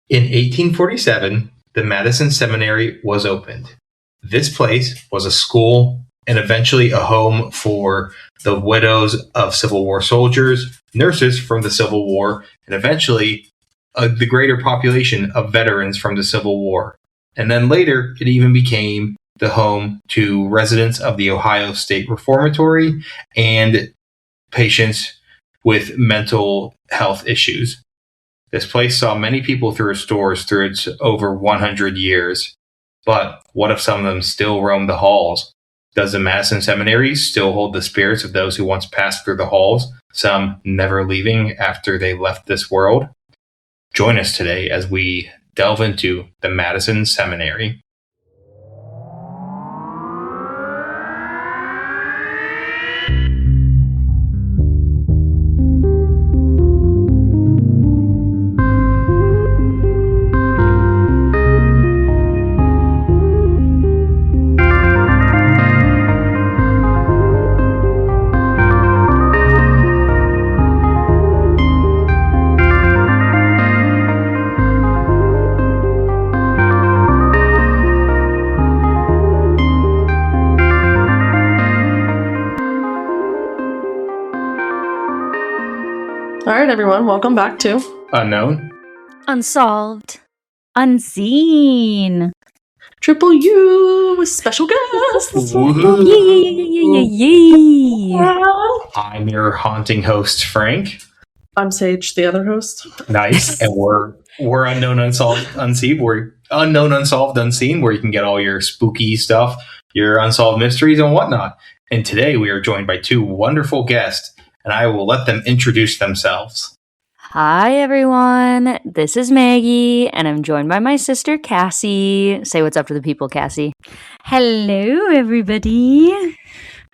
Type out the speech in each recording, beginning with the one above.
In 1847, the Madison Seminary was opened. This place was a school and eventually a home for the widows of Civil War soldiers, nurses from the Civil War, and eventually the greater population of veterans from the Civil War. And then later, it even became the home to residents of the Ohio State Reformatory and patients with mental health issues. This place saw many people through its doors through its over 100 years. But what if some of them still roam the halls? Does the Madison Seminary still hold the spirits of those who once passed through the halls, some never leaving after they left this world? Join us today as we delve into the Madison Seminary. All right, everyone, welcome back to Unknown, Unsolved, Unseen, Triple U with special guests. I'm your haunting host, Frank. I'm Sage, the other host. Nice. And we're Unknown, Unsolved, Unseen. We're Unknown, Unsolved, Unseen, where you can get all your spooky stuff, your unsolved mysteries and whatnot. And today we are joined by two wonderful guests, and I will let them introduce themselves. Hi, everyone. This is Maggie, and I'm joined by my sister, Kassie. Say what's up to the people, Kassie. Hello, everybody.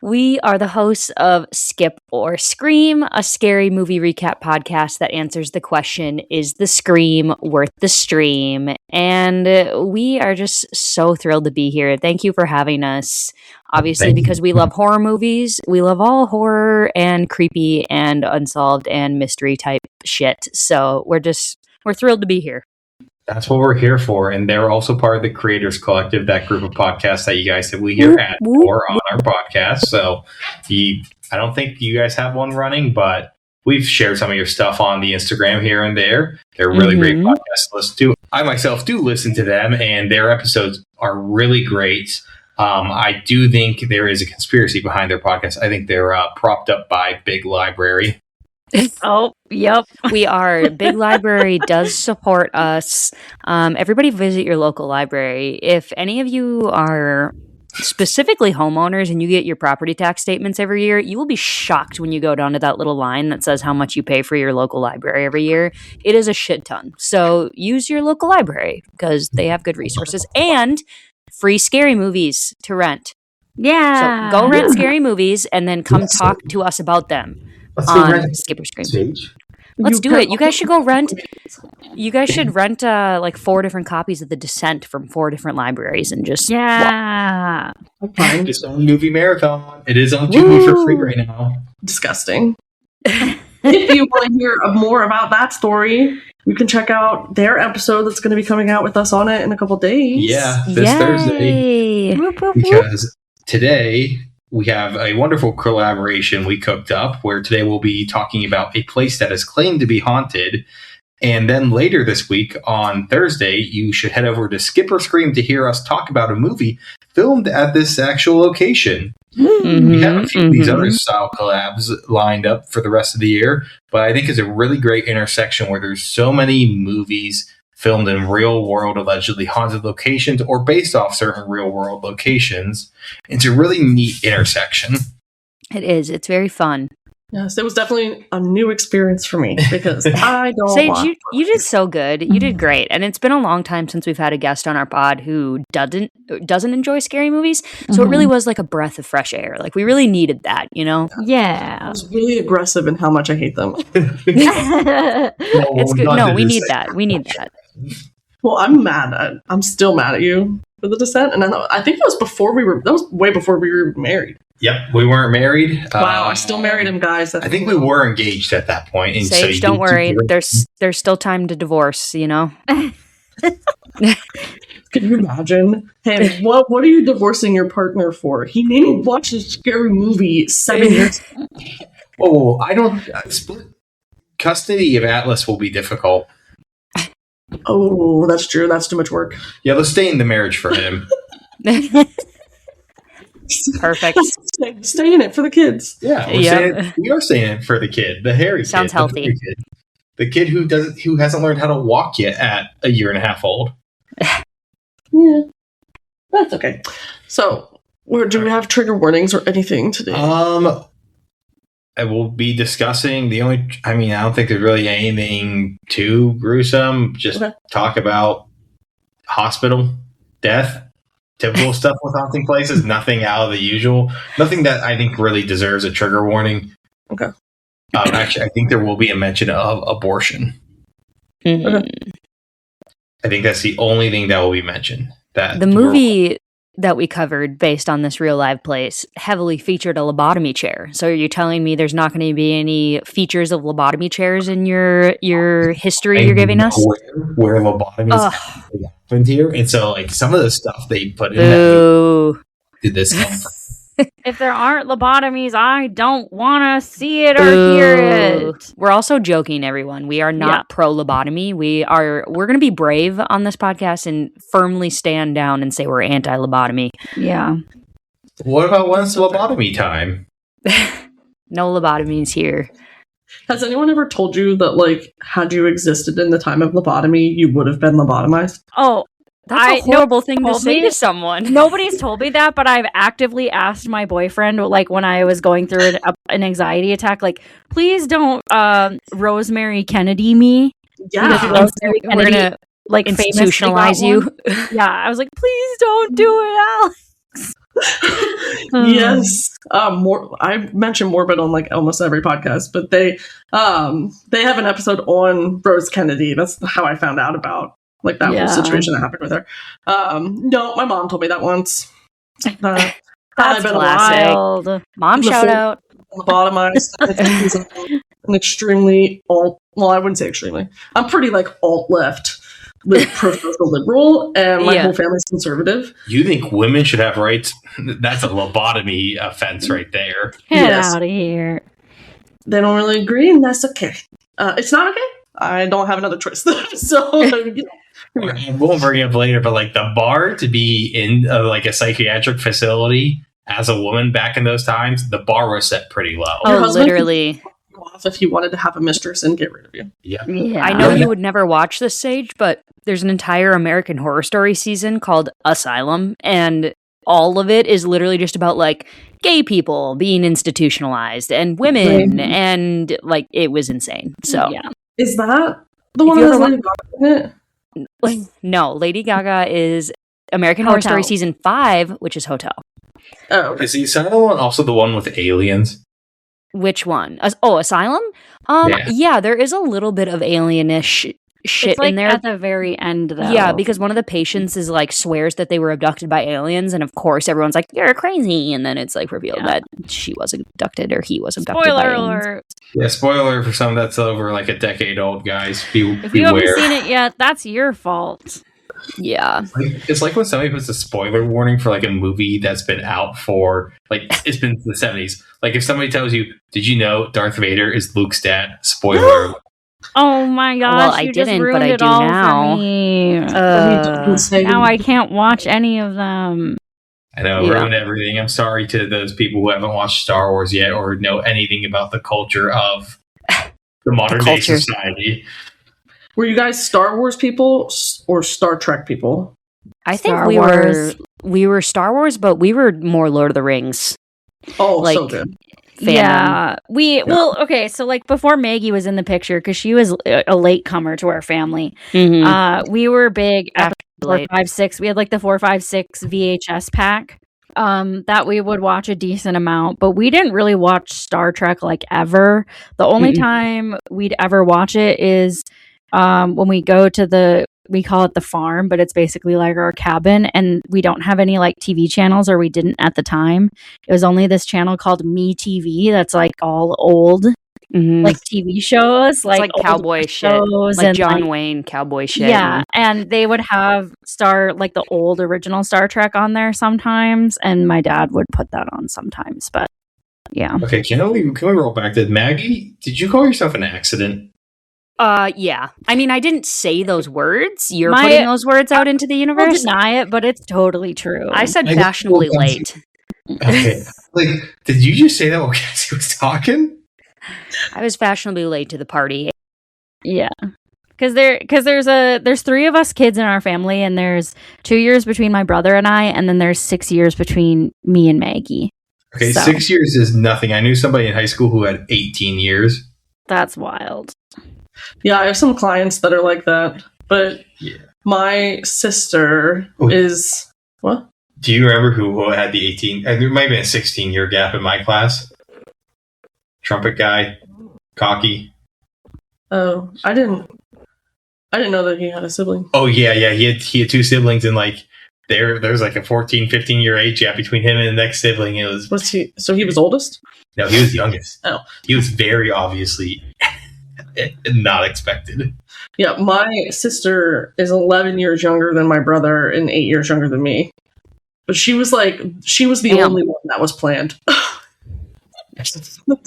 We are the hosts of Skip or Scream, a scary movie recap podcast that answers the question, is the scream worth the stream? And we are just so thrilled to be here. Thank you for having us. Obviously, because we love horror movies. We love all horror and creepy and unsolved and mystery type shit. So we're thrilled to be here. That's what we're here for. And they're also part of the Creators Collective, that group of podcasts that you guys said we hear at or on our podcast. So I don't think you guys have one running, but we've shared some of your stuff on the Instagram here and there. They're really great podcasts to listen to. I myself do listen to them, and their episodes are really great. I do think there is a conspiracy behind their podcast. I think they're propped up by Big Library. Oh, yep, we are. Big Library does support us. Everybody visit your local library. If any of you are specifically homeowners and you get your property tax statements every year, you will be shocked when you go down to that little line that says how much you pay for your local library every year. It is a shit ton. So use your local library because they have good resources and free scary movies to rent. Yeah. So go rent scary movies and then come talk to us about them. Let's go rent Skip or Scream. Stage. Let's do it. You guys should go rent. You guys should rent like 4 different copies of The Descent from 4 different libraries and just Just on movie marathon. It is on Tubi for free right now. Disgusting. If you want to hear more about that story, you can check out their episode that's going to be coming out with us on it in a couple days. Yeah, this Thursday. Because today we have a wonderful collaboration we cooked up where today we'll be talking about a place that is claimed to be haunted. And then later this week on Thursday, you should head over to Skip or Scream to hear us talk about a movie filmed at this actual location. We have a few of these other style collabs lined up for the rest of the year, but I think it's a really great intersection where there's so many movies filmed in real world, allegedly haunted locations or based off certain real world locations. It's a really neat intersection. It is. It's very fun. Yes, it was definitely a new experience for me because I don't Sage, you did so good. You did great. And it's been a long time since we've had a guest on our pod who doesn't enjoy scary movies. So it really was like a breath of fresh air. Like we really needed that, you know? Yeah. I was really aggressive in how much I hate them. It's good. No, we need that. We need that. Well, I'm still mad at you for The Descent. And I think that was way before we were married. Yep, we weren't married. Wow, I still married him, guys. I think we were engaged at that point. And Sage, don't worry. There's still time to divorce, you know? Can you imagine? Hey, what are you divorcing your partner for? He made me watch a scary movie 7 years ago. Oh, I don't. Split custody of Atlas will be difficult. Oh, that's true. That's too much work. Yeah, let's stay in the marriage for him. Perfect. Stay in it for the kids. Yeah, we are staying in for the kid, the hairy kid. Sounds healthy. The kid who hasn't learned how to walk yet at a year and a half old. Yeah, that's okay. So, do we have trigger warnings or anything today? I will be discussing I don't think there's really anything too gruesome. Just talk about hospital, death, typical stuff with haunting places. Nothing out of the usual. Nothing that I think really deserves a trigger warning. Okay. Actually, I think there will be a mention of abortion. Mm-hmm. Okay. I think that's the only thing that will be mentioned. That the movie that we covered based on this real live place heavily featured a lobotomy chair. So are you telling me there's not going to be any features of lobotomy chairs in your history you're giving us? Where lobotomies happened here. And so like some of the stuff they put in that did this come from? If there aren't lobotomies, I don't want to see it or hear it. We're also joking, everyone. We are not pro lobotomy. We're going to be brave on this podcast and firmly stand down and say we're anti lobotomy. Yeah. What about once lobotomy time? No lobotomies here. Has anyone ever told you that, like, had you existed in the time of lobotomy, you would have been lobotomized? Oh, that's a horrible thing to say to someone. Nobody's told me that, but I've actively asked my boyfriend, like when I was going through an anxiety attack, like, please don't Rosemary Kennedy me. Yeah. Rosemary Kennedy, we're going to like institutionalize you. Yeah, I was like, please don't do it, Alex. Yes. I mention morbid on like almost every podcast, but they have an episode on Rose Kennedy. That's how I found out about like that whole situation that happened with her. No, my mom told me that once. That's wild. Mom shout out. Lobotomized. An extremely alt. Well, I wouldn't say extremely. I'm pretty like alt left. Pro-social liberal, and my whole family's conservative. You think women should have rights? That's a lobotomy offense right there. Get out of here. They don't really agree, and that's okay. It's not okay. I don't have another choice. So, I won't bring it up later, but like the bar to be in like a psychiatric facility as a woman back in those times, the bar was set pretty low. Oh, literally. Off if he wanted to have a mistress and get rid of you. Yeah. I know you would never watch this, Sage, but there's an entire American Horror Story season called Asylum, and all of it is literally just about like gay people being institutionalized and women, and like it was insane. So is that the one that's Lady Gaga in it? No, Lady Gaga is American Horror Story season 5, which is Hotel. Oh, okay. Is the Asylum one also the one with aliens? Which one? Asylum? Yeah, there is a little bit of alienish shit it's like in there at the very end, though. Yeah, because one of the patients is like swears that they were abducted by aliens, and of course everyone's like, "You're crazy," and then it's like revealed that she was abducted or he was abducted. Spoiler by aliens. alert! Yeah, spoiler alert for some that's over like a decade old, guys. If you haven't seen it yet, that's your fault. Yeah, it's like when somebody puts a spoiler warning for like a movie that's been out for like it's been the 70s. Like if somebody tells you, "Did you know Darth Vader is Luke's dad?" Spoiler. Oh my gosh! Well, I didn't, but I do now. Now I can't watch any of them. I know, ruined everything. I'm sorry to those people who haven't watched Star Wars yet or know anything about the culture of the modern day society. Were you guys Star Wars people or Star Trek people? I think we were Star Wars, but we were more Lord of the Rings. Oh, like, so good. Yeah, okay, so like before Maggie was in the picture, because she was a latecomer to our family, we were big at 456. We had like the 456 VHS pack that we would watch a decent amount, but we didn't really watch Star Trek like ever. The only time we'd ever watch it is when we go to we call it the farm, but it's basically like our cabin, and we don't have any like TV channels, or we didn't at the time. It was only this channel called Me TV that's like all old. like TV shows, It's like cowboy shit, like and John Wayne cowboy shit. Yeah, and they would have the old original Star Trek on there sometimes, and my dad would put that on sometimes. But yeah. Okay, can we roll back to Maggie? Did you call yourself an accident? Yeah. I mean, I didn't say those words. You're putting those words out into the universe. I'll deny it, but it's totally true. I said fashionably late. Okay. Like, did you just say that while Kassie was talking? I was fashionably late to the party. Yeah. Because there's 3 of us kids in our family, and there's 2 years between my brother and I, and then there's 6 years between me and Maggie. Okay, 6 years is nothing. I knew somebody in high school who had 18 years. That's wild. Yeah, I have some clients that are like that. But my sister is... What? Do you remember who had the 18? There might have been a 16-year gap in my class. Trumpet guy. Cocky. Oh, I didn't know that he had a sibling. Oh, yeah. He had 2 siblings, and like there's like a 14, 15-year age gap between him and the next sibling. Was he? So he was oldest? No, he was youngest. Oh. He was very obviously not expected. Yeah, my sister is 11 years younger than my brother and 8 years younger than me. But she was the only one that was planned.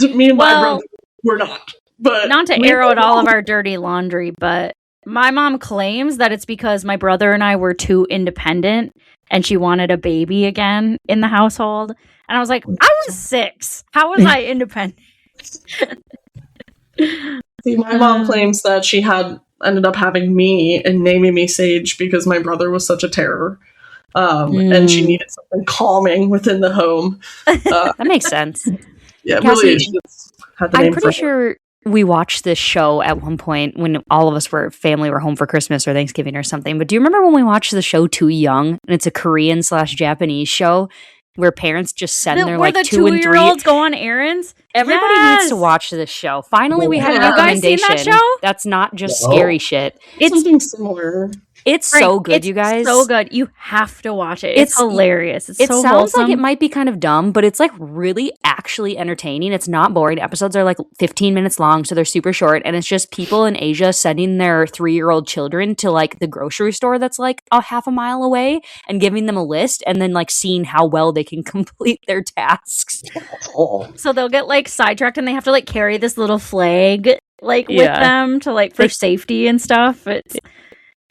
Me and my brother were not. But not to air out all of our dirty laundry, but my mom claims that it's because my brother and I were too independent and she wanted a baby again in the household. And I was like, I was 6. How was I independent? See, my mom claims that she ended up having me and naming me Sage because my brother was such a terror. And she needed something calming within the home. That makes sense. Yeah, Kassie, really. She just had the name. I'm pretty sure we watched this show at one point when all of us were home for Christmas or Thanksgiving or something. But do you remember when we watched the show Too Young? And it's a Korean/Japanese show where parents just send their like 2 and 3 2-year-olds go on errands. Everybody needs to watch this show. Finally, we had a recommendation. You guys seen that show? That's not just scary shit. It's something similar. It's so good, you guys. So good. You have to watch it. It's hilarious. It so sounds like it might be kind of dumb, but it's like really actually entertaining. It's not boring. Episodes are like 15 minutes long, so they're super short. And it's just people in Asia sending their 3-year-old children to like the grocery store that's like a half a mile away and giving them a list and then like seeing how well they can complete their tasks. So they'll get like sidetracked and they have to like carry this little flag like with them to like for safety and stuff.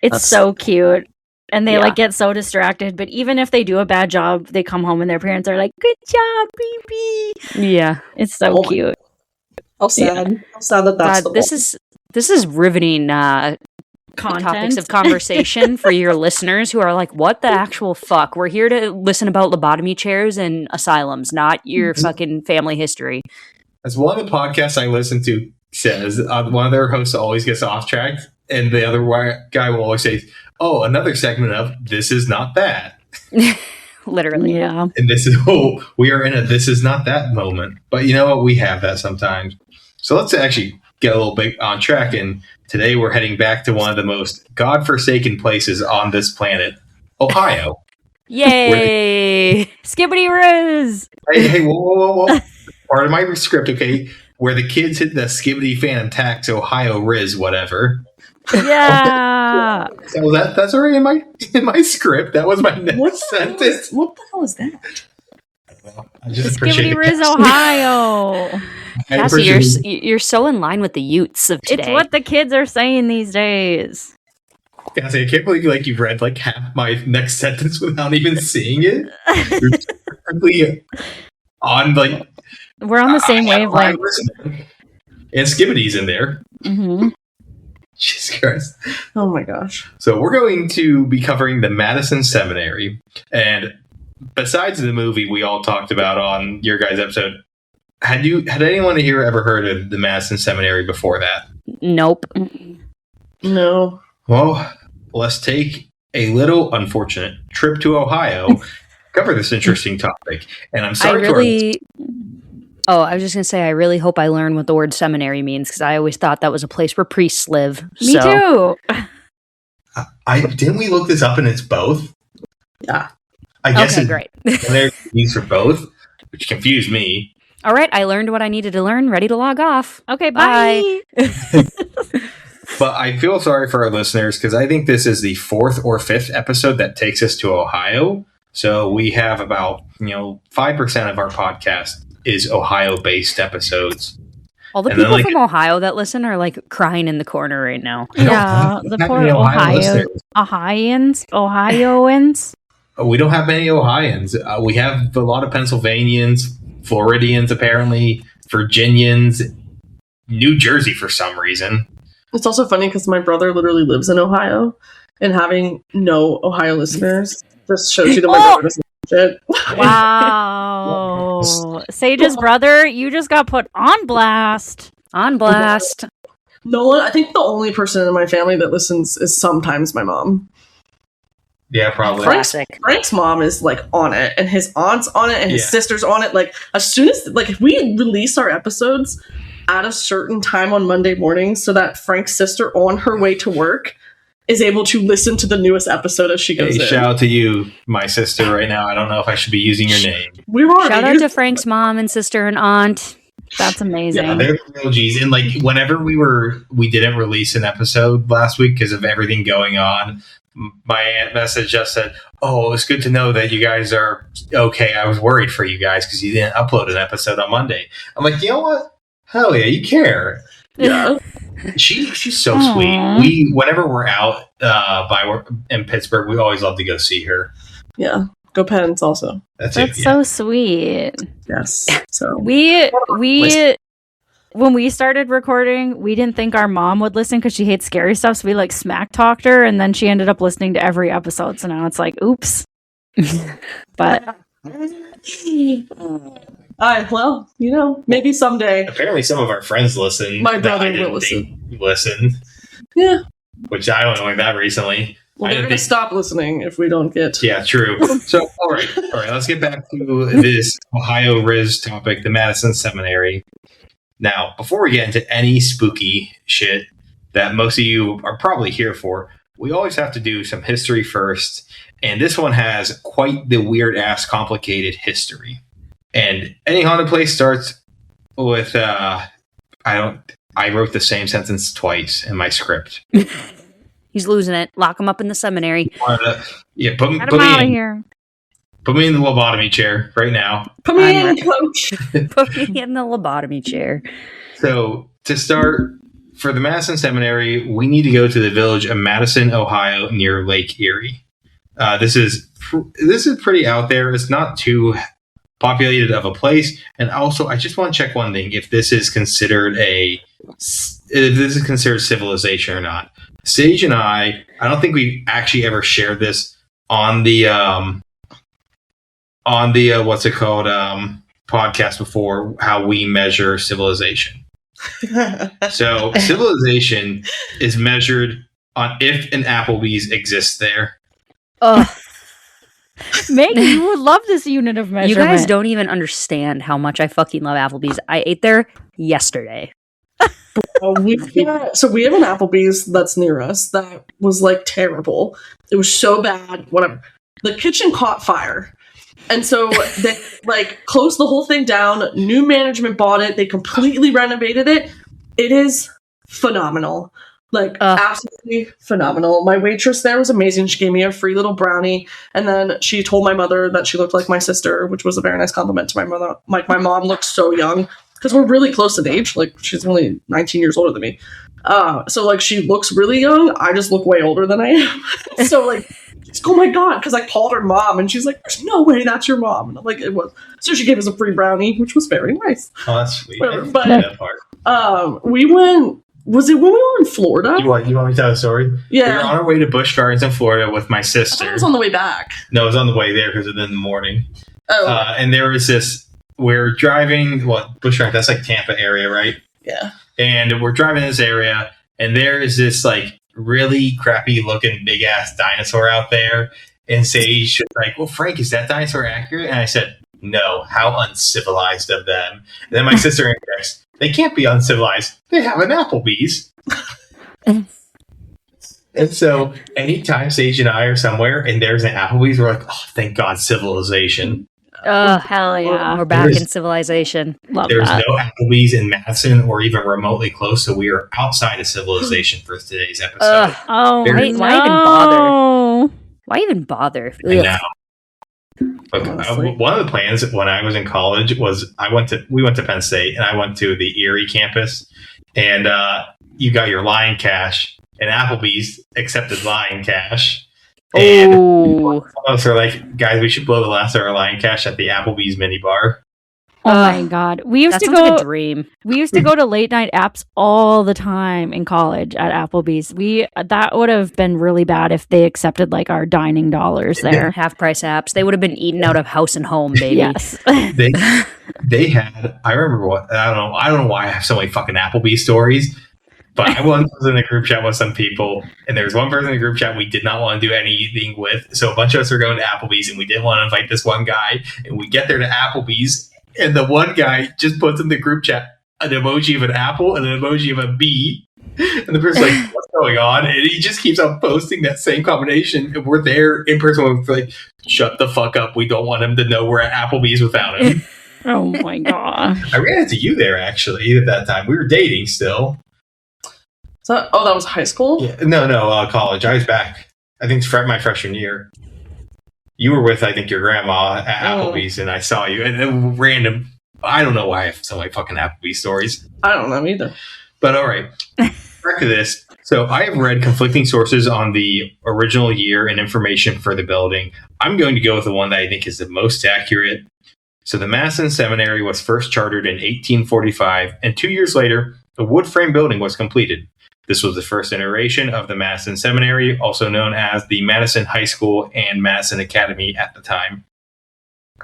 It's so cute. And they like get so distracted. But even if they do a bad job, they come home and their parents are like, good job, baby. Yeah. It's so cute. How sad. Yeah. How sad that that's this is riveting topics of conversation for your listeners who are like, what the actual fuck? We're here to listen about lobotomy chairs and asylums, not your fucking family history. As one of the podcasts I listen to says, one of their hosts always gets off track. And the other guy will always say, oh, another segment of This Is Not That. Literally. Yeah. And we are in a This Is Not That moment. But you know what? We have that sometimes. So let's actually get a little bit on track. And today we're heading back to one of the most godforsaken places on this planet, Ohio. Yay! Skibbity Riz! Hey, whoa. Part of my script, okay? Where the kids hit the Skibbity Phantom Tax, Ohio Riz, whatever. Yeah. So that's already in my script. That was my next sentence. What the hell is that? I just appreciate Skibbity Riz, Ohio. Kassie, you're so in line with the youths of today. It's what the kids are saying these days. Kassie, I can't believe you've read like half my next sentence without even seeing it. You're perfectly on like. We're on the same wavelength. And Skibbity's in there. Mm-hmm. Jesus Christ. Oh my gosh. So we're going to be covering the Madison Seminary. And besides the movie we all talked about on your guys' episode, had anyone here ever heard of the Madison Seminary before that? Nope. No. Well, let's take a little unfortunate trip to Ohio, cover this interesting topic. And I'm sorry I was just going to say, I really hope I learn what the word seminary means, because I always thought that was a place where priests live. Me too. Didn't we look this up and it's both? Yeah. I guess okay, great. They're used for both, which confused me. All right, I learned what I needed to learn. Ready to log off. Okay, bye. But I feel sorry for our listeners because I think this is the 4th or 5th episode that takes us to Ohio. So we have about 5% of our podcast is Ohio-based episodes. All the people from Ohio that listen are like crying in the corner right now. Yeah, the poor Ohioans. We don't have many Ohioans. We have a lot of Pennsylvanians, Floridians, apparently, Virginians, New Jersey for some reason. It's also funny because my brother literally lives in Ohio, and having no Ohio listeners just shows you that my brother doesn't know shit. Wow. Sage's brother, you just got put on blast. On blast. No one, I think the only person in my family that listens is sometimes my mom. Yeah, probably. Frank's mom is like on it, and his aunt's on it, and his sister's on it. Like as soon as if we release our episodes at a certain time on Monday mornings, so that Frank's sister on her way to work is able to listen to the newest episode as she goes in. Shout out to you, my sister, right now. I don't know if I should be using your name. Shout out to Frank's mom and sister and aunt. That's amazing. Yeah, they're the real G's. And whenever we didn't release an episode last week because of everything going on, my aunt message just said, "Oh, it's good to know that you guys are okay. I was worried for you guys because you didn't upload an episode on Monday." I'm like, you know what? Hell yeah, you care. Yeah. She's so sweet. Whenever we're out in Pittsburgh, we always love to go see her. Yeah. Go Pens also. That's so sweet. Yes. So we when we started recording, we didn't think our mom would listen because she hates scary stuff. So we smack talked her, and then she ended up listening to every episode. So now it's like, oops. But well, maybe someday. Apparently, some of our friends listen. My brother will listen. Yeah. Which I don't know about that recently. Well, they're going to stop listening if we don't get... Yeah, true. So, all right, let's get back to this Ohio Riz topic, the Madison Seminary. Now, before we get into any spooky shit that most of you are probably here for, we always have to do some history first, and this one has quite the weird-ass complicated history. And any haunted place starts with, I wrote the same sentence twice in my script. He's losing it. Lock him up in the seminary. Put me out of here. Put me in the lobotomy chair right now. Put me in, coach. Put me in the lobotomy chair. So, to start, for the Madison Seminary, we need to go to the village of Madison, Ohio, near Lake Erie. This is pretty out there. It's not too populated of a place. And also, I just want to check one thing: if this is considered civilization or not. Sage and I don't think we've actually ever shared this on the podcast before, how we measure civilization. So civilization is measured on if an Applebee's exists there. Maggie, you would love this unit of measurement. You guys don't even understand how much I fucking love Applebee's. I ate there yesterday. We have an Applebee's that's near us that was terrible. It was so bad. Whatever. The kitchen caught fire, and so they closed the whole thing down. New management bought it. They completely renovated it. It is phenomenal. Absolutely phenomenal. My waitress there was amazing. She gave me a free little brownie, and then she told my mother that she looked like my sister, which was a very nice compliment to my mother. My mom looked so young. Because we're really close in age. She's only 19 years older than me. So she looks really young. I just look way older than I am. So she's oh my God. Because I called her mom and she's like, there's no way that's your mom. And I'm like, it was. So she gave us a free brownie, which was very nice. Oh, that's sweet. But that part. We went, was it when we were in Florida? You want me to tell a story? Yeah. We were on our way to Busch Gardens in Florida with my sister. I thought it was on the way back. No, it was on the way there because it was in the morning. Oh. And there was this. We're driving, Busch Gardens, that's Tampa area, right? Yeah. And we're driving this area, and there is this, really crappy looking big ass dinosaur out there. And Sage was like, well, Frank, is that dinosaur accurate? And I said, no, how uncivilized of them. And then my sister injects, they can't be uncivilized. They have an Applebee's. And so anytime Sage and I are somewhere and there's an Applebee's, we're like, oh, thank God, civilization. Oh, hell yeah. We're back in civilization. Love There's that. no Applebee's in Madison or even remotely close, so we are outside of civilization for today's episode. Oh, Why even bother? Why even bother? I know. But, one of the plans when I was in college was we went to Penn State, and I went to the Erie campus, and you got your Lion Cash, and Applebee's accepted Lion Cash. And us are like, guys, we should blow the last of our Lion Cash at the Applebee's mini bar. Oh my god, we used to go. Like a dream. We used to go to late night apps all the time in college at Applebee's. That would have been really bad if they accepted like our dining dollars there. Half price apps. They would have been eaten out of house and home, baby. Yes. They had. I remember I don't know why I have so many fucking Applebee's stories. But I once was in a group chat with some people, and there was one person in the group chat we did not want to do anything with. So a bunch of us were going to Applebee's, and we didn't want to invite this one guy. And we get there to Applebee's, and the one guy just puts in the group chat an emoji of an apple and an emoji of a bee. And the person's like, what's going on? And he just keeps on posting that same combination. And we're there in person. We're like, shut the fuck up. We don't want him to know we're at Applebee's without him. Oh my god. I ran into you there, actually, at that time. We were dating still. That was high school? Yeah, no, college. I was back. I think it's my freshman year. You were with, I think, your grandma at Applebee's, and I saw you. And then random. I don't know why I have so many fucking Applebee's stories. I don't know either. But all right. Back to this. So I have read conflicting sources on the original year and information for the building. I'm going to go with the one that I think is the most accurate. So the Madison Seminary was first chartered in 1845, and 2 years later, a wood frame building was completed. This was the first iteration of the Madison Seminary, also known as the Madison High School and Madison Academy at the time.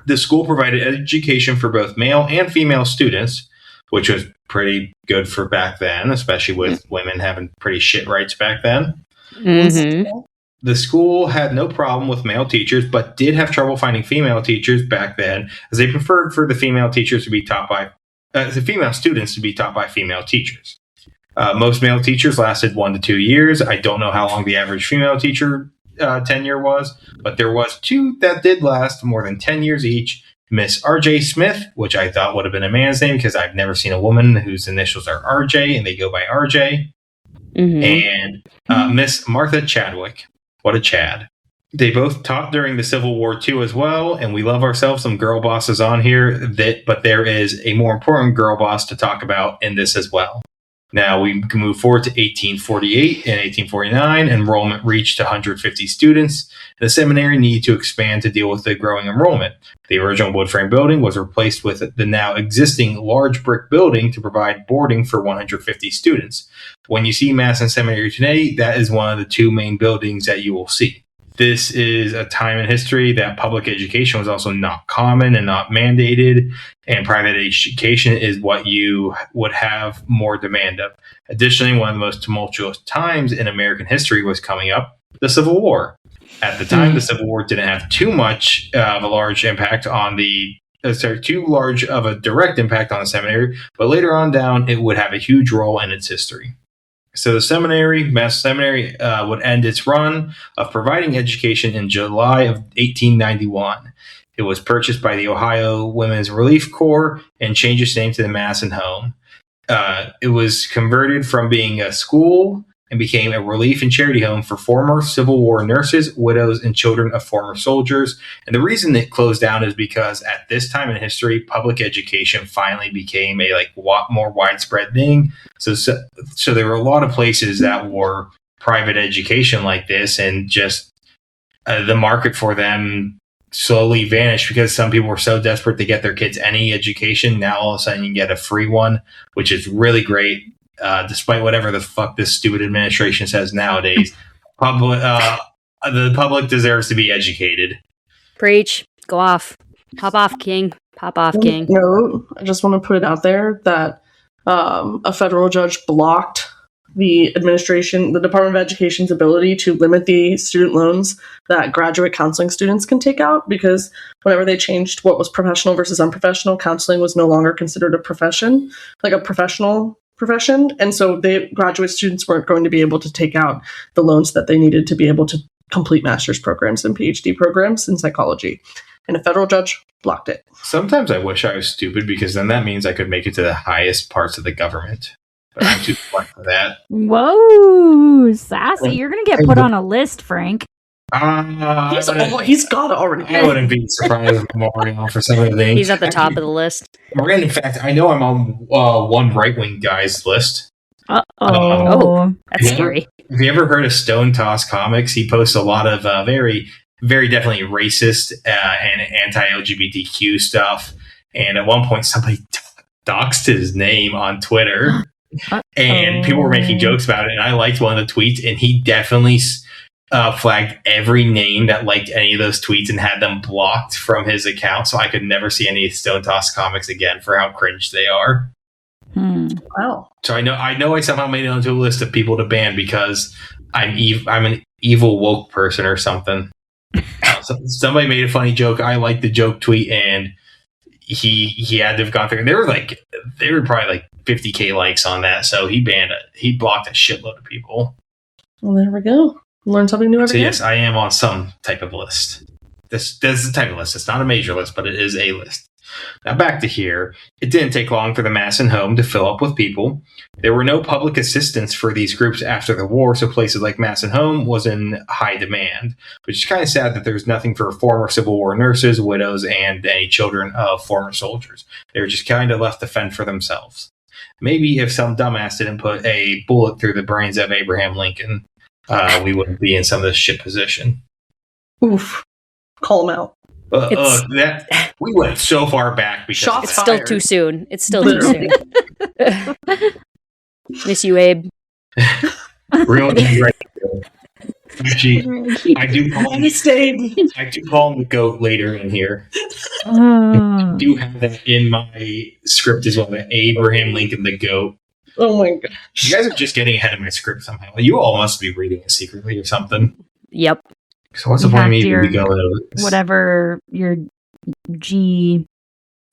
The school provided education for both male and female students, which was pretty good for back then, especially with women having pretty shit rights back then. Mm-hmm. The school had no problem with male teachers, but did have trouble finding female teachers back then, as they preferred for the female teachers to be taught by the female students to be taught by female teachers. Most male teachers lasted 1 to 2 years. I don't know how long the average female teacher tenure was, but there was 2 that did last more than 10 years each. Miss R.J. Smith, which I thought would have been a man's name because I've never seen a woman whose initials are R.J. and they go by R.J. And Miss Martha Chadwick. What a Chad. They both taught during the Civil War too as well, and we love ourselves some girl bosses on here, but there is a more important girl boss to talk about in this as well. Now we can move forward to 1848 and 1849. Enrollment reached 150 students. The seminary needed to expand to deal with the growing enrollment. The original wood frame building was replaced with the now existing large brick building to provide boarding for 150 students. When you see Madison Seminary today, that is one of the 2 main buildings that you will see. This is a time in history that public education was also not common and not mandated, and private education is what you would have more demand of. Additionally, one of the most tumultuous times in American history was coming up, the Civil War. At the time, the Civil War didn't have too much of a large impact on too large of a direct impact on the seminary, but later on down, it would have a huge role in its history. So the Madison Seminary, would end its run of providing education in July of 1891. It was purchased by the Ohio Women's Relief Corps and changed its name to the Madison Home. It was converted from being a school and became a relief and charity home for former Civil War nurses, widows, and children of former soldiers. And the reason it closed down is because at this time in history, public education finally became a more widespread thing. So there were a lot of places that were private education like this, and just the market for them slowly vanished because some people were so desperate to get their kids any education. Now all of a sudden you get a free one, which is really great. Despite whatever the fuck this stupid administration says nowadays, the public deserves to be educated. Preach. Go off. Pop off, King. Pop off, King. No, I just want to put it out there that a federal judge blocked the Department of Education's ability to limit the student loans that graduate counseling students can take out, because whenever they changed what was professional versus unprofessional, counseling was no longer considered a profession, like a professional profession. And so the graduate students weren't going to be able to take out the loans that they needed to be able to complete master's programs and PhD programs in psychology. and a federal judge blocked it. Sometimes I wish I was stupid because then that means I could make it to the highest parts of the government. But I'm too smart for that. Whoa, sassy! You're gonna get put on a list, Frank. He's got it already. I wouldn't be surprised if I'm already on for some of the things. He's at the top of the list. In fact, I know I'm on one right-wing guy's list. Oh, that's scary. Have you ever heard of Stone Toss Comics? He posts a lot of very, very definitely racist and anti-LGBTQ stuff. And at one point, somebody doxed his name on Twitter. And people were making jokes about it. And I liked one of the tweets. And he definitely flagged every name that liked any of those tweets and had them blocked from his account. So I could never see any Stone Toss Comics again for how cringe they are. Wow. So I know I somehow made it onto a list of people to ban because I'm an evil woke person or something. So somebody made a funny joke. I liked the joke tweet, and he had to have gone through. And there were probably like 50K likes on that. So he banned it. He blocked a shitload of people. Well, there we go. Learn something new every day. Yes, I am on some type of list. This is a type of list. It's not a major list, but it is a list. Now back to here. It didn't take long for the Madison home to fill up with people. There were no public assistance for these groups after the war, so places like Madison home was in high demand, which is kind of sad that there's nothing for former Civil War nurses, widows, and any children of former soldiers. They were just kind of left to fend for themselves. Maybe if some dumbass didn't put a bullet through the brains of Abraham Lincoln, we wouldn't be in some of this shit position. Oof. Call him out. We went so far back because Shots It's fired. still too soon. It's still too soon. Miss you, Abe. real right. Actually, I do call him the goat later in here. I do have that in my script as well. That Abraham Lincoln the goat. Oh my gosh. You guys are just getting ahead of my script somehow. You all must be reading it secretly or something. Yep. So what's the point of me to go into this? Whatever your G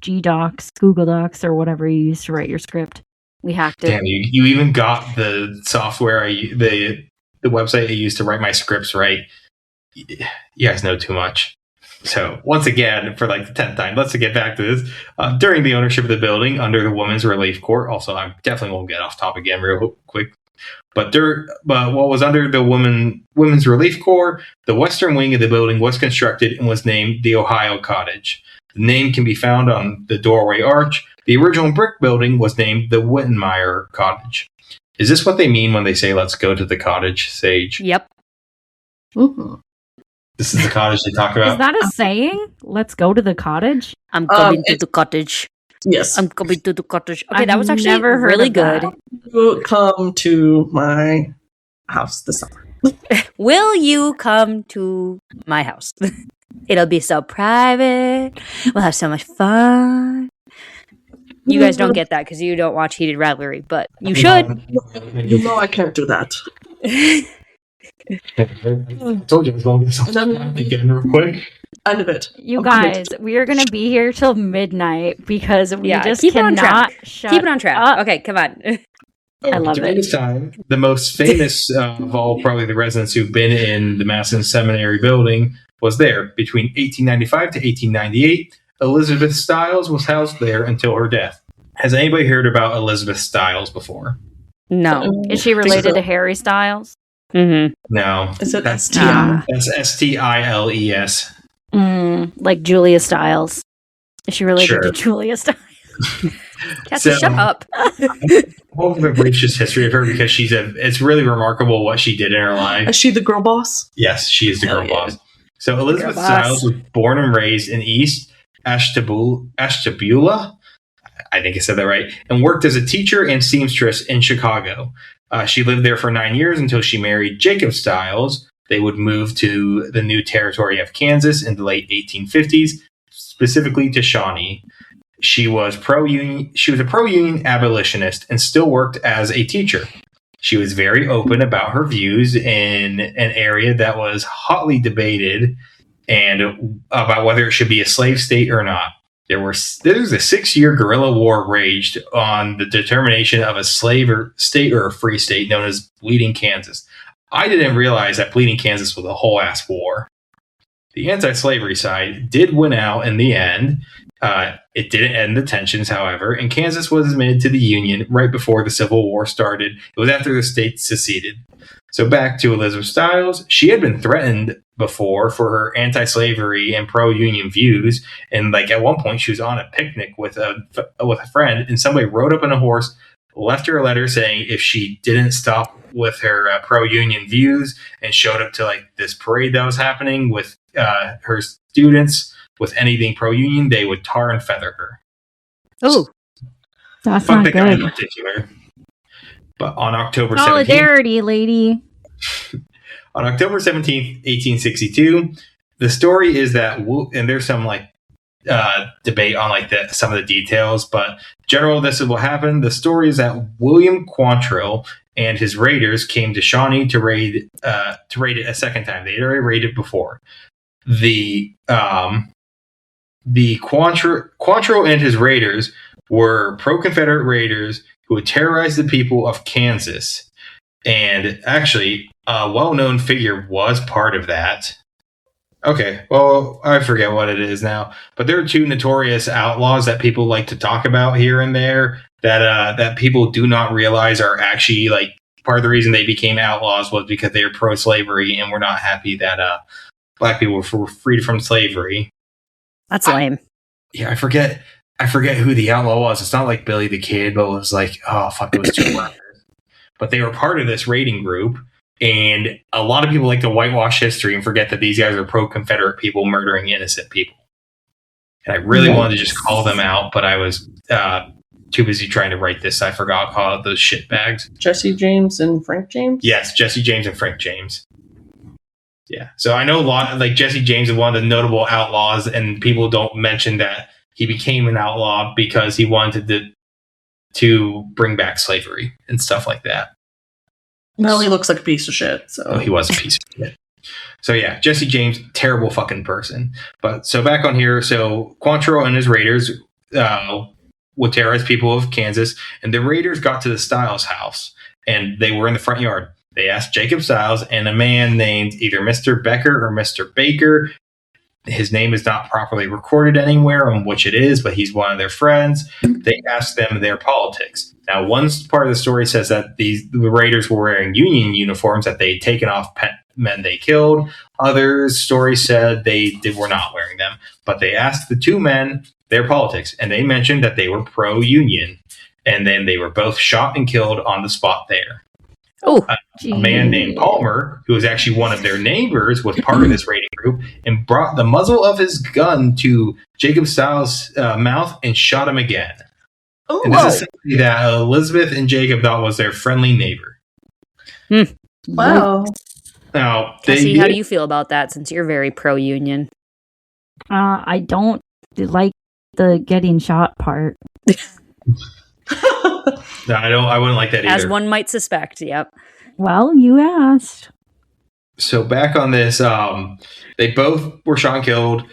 Docs, Google Docs, or whatever you use to write your script. We hacked it. Damn, you even got the software the website I used to write my scripts right. You guys know too much. So once again, for like the 10th time, let's get back to this. During the ownership of the building under the Women's Relief Corps, also I definitely won't get off topic again real quick. But what was under the Women's Relief Corps, the western wing of the building was constructed and was named the Ohio Cottage. The name can be found on the doorway arch. The original brick building was named the Wittenmeyer Cottage. Is this what they mean when they say, let's go to the cottage, Sage? Yep. Mm-hmm. This is the cottage they talk about? Is that a saying? Let's go to the cottage? I'm coming to the cottage. Yes. I'm coming to the cottage. Okay, I've that was actually never heard really of good. that. You come to my house this summer. Will you come to my house? It'll be so private. We'll have so much fun. You guys don't get that because you don't watch Heated Rivalry, but you should. You know I can't do that. I told you I was going to get something again real quick. End of it. You guys, we are going to be here till midnight because we just keep it on cannot track. shut Keep it on track. up. Okay, come on. I love During it. this time, the most famous of all probably the residents who've been in the Madison Seminary building was there. Between 1895 to 1898, Elizabeth Stiles was housed there until her death. Has anybody heard about Elizabeth Stiles before? No. Is she related to Harry Styles? Mm-hmm. No. Is it That's STI? That's Stiles. Like Julia Stiles. Is she related Sure. to Julia Stiles? Cassie, So- shut up. Whole of a brief history of her because it's really remarkable what she did in her life. Is she the girl boss? Yes, she is the girl Hell yeah. boss. So Elizabeth Girl boss. Stiles was born and raised in East Ashtabula, I think I said that right, and worked as a teacher and seamstress in Chicago. She lived there for 9 years until she married Jacob Stiles. They would move to the new territory of Kansas in the late 1850s, specifically to Shawnee. She was a pro-union abolitionist and still worked as a teacher. She was very open about her views in an area that was hotly debated and about whether it should be a slave state or not. There was a 6-year guerrilla war raged on the determination of a slave or state or a free state known as Bleeding Kansas. I didn't realize that Bleeding Kansas was a whole ass war. The anti-slavery side did win out in the end. It didn't end the tensions, however, and Kansas was admitted to the Union right before the Civil War started. It was after the state seceded. So back to Elizabeth Styles. She had been threatened before for her anti-slavery and pro-union views, and like at one point she was on a picnic with a friend, and somebody rode up on a horse, left her a letter saying if she didn't stop with her pro-union views and showed up to like this parade that was happening with her students with anything pro-union, they would tar and feather her. Oh, that's Fuck not the guy in good. particular. But on October 17th, Solidarity, lady. on October 17th, 1862, the story is that, and there's some like debate on like some of the details, but general, this is what happened. The story is that William Quantrill and his raiders came to Shawnee to raid it a second time. They had already raided before. The Quantrill and his raiders were pro-Confederate raiders who had terrorized the people of Kansas. And actually, a well-known figure was part of that. Okay, well, I forget what it is now. But there are two notorious outlaws that people like to talk about here and there that people do not realize are actually, like, part of the reason they became outlaws was because they were pro-slavery and were not happy that black people were freed from slavery. that's lame. Yeah, I forget who the outlaw was. It's not like Billy the Kid, but it was like, oh, fuck, it was two workers. But they were part of this raiding group, and a lot of people like to whitewash history and forget that these guys are pro-Confederate people murdering innocent people. And I really wanted to just call them out, but I was too busy trying to write this. I forgot to call out those shitbags. Jesse James and Frank James? Yes, Jesse James and Frank James. Yeah. So I know a lot, like Jesse James is one of the notable outlaws, and people don't mention that he became an outlaw because he wanted to bring back slavery and stuff like that. Well, he looks like a piece of shit. So he was a piece of shit. So yeah, Jesse James, terrible fucking person. But so back on here, so Quantrill and his raiders would terrorize people of Kansas, and the raiders got to the Styles house, and they were in the front yard. They asked Jacob Styles and a man named either Mr. Becker or Mr. Baker. His name is not properly recorded anywhere on which it is, but he's one of their friends. They asked them their politics. Now, one part of the story says that the raiders were wearing Union uniforms that they'd taken off men they killed. Other stories said they were not wearing them, but they asked the two men their politics, and they mentioned that they were pro-Union, and then they were both shot and killed on the spot there. Oh, a man named Palmer, who was actually one of their neighbors, was part of this raiding group and brought the muzzle of his gun to Jacob Styles' mouth and shot him again. Ooh, and this is something that Elizabeth and Jacob thought was their friendly neighbor. wow. Now, Kassie, how do you feel about that since you're very pro-union? I don't like the getting shot part. No, I wouldn't like that either. As one might suspect, yep. Well, you asked. So back on this, they both were shot and killed,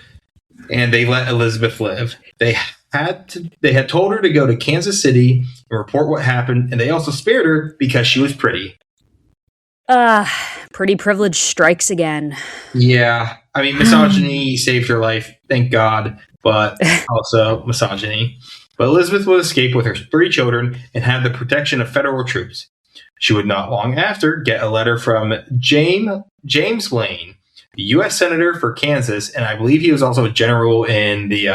and they let Elizabeth live. They had told her to go to Kansas City and report what happened, and they also spared her because she was pretty. Pretty privilege strikes again. Yeah, I mean, misogyny saved her life, thank God, but also misogyny. But Elizabeth would escape with her 3 children and have the protection of federal troops. She would not long after get a letter from James Lane, the U.S. Senator for Kansas, and I believe he was also a general in the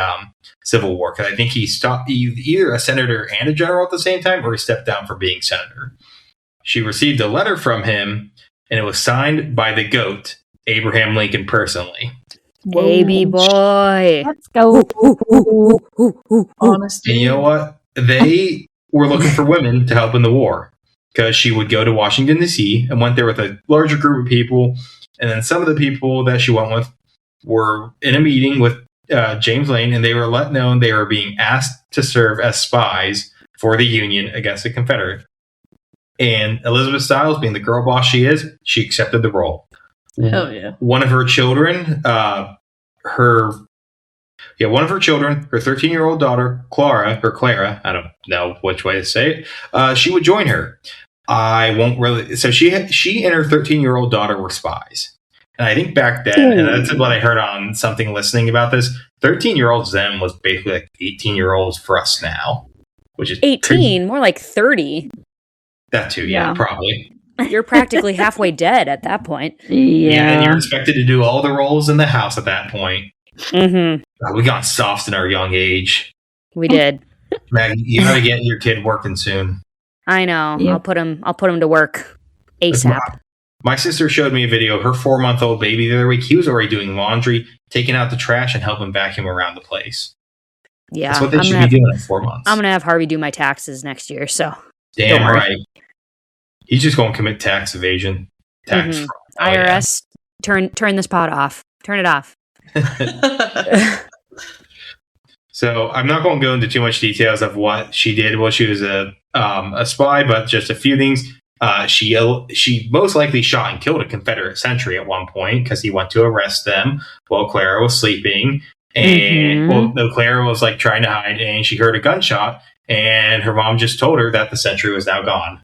Civil War, because I think he stopped either a senator and a general at the same time, or he stepped down from being senator. She received a letter from him, and it was signed by the GOAT, Abraham Lincoln, personally. Baby boy. Let's go. Honesty. And you know what? They were looking for women to help in the war, because she would go to Washington, D.C. and went there with a larger group of people. And then some of the people that she went with were in a meeting with James Lane, and they were let know they were being asked to serve as spies for the Union against the Confederate. And Elizabeth Styles, being the girl boss she is, she accepted the role. Hell yeah. One of her children, her 13-year-old daughter, Clara, I don't know which way to say it, she would join her. So she and her 13-year-old daughter were spies. And I think back then, and that's what I heard on something listening about this, 13-year-olds then was basically like 18-year-olds for us now, which is 18, crazy. more like 30. That too, yeah, probably. You're practically halfway dead at that point. Yeah, and you're expected to do all the roles in the house at that point. Mm-hmm. We got soft in our young age. We did. Maggie, you gotta get your kid working soon. I know. Yeah. I'll put him to work ASAP. My sister showed me a video of her 4-month-old baby the other week. He was already doing laundry, taking out the trash, and helping vacuum around the place. Yeah, That's what they should be doing in 4 months. I'm gonna have Harvey do my taxes next year. So damn right. He's just going to commit tax evasion. Tax fraud. IRS, turn this pot off. Turn it off. So I'm not going to go into too much details of what she did while she was a spy, but just a few things. She most likely shot and killed a Confederate sentry at one point because he went to arrest them while Clara was sleeping. And Clara was like trying to hide, and she heard a gunshot, and her mom just told her that the sentry was now gone.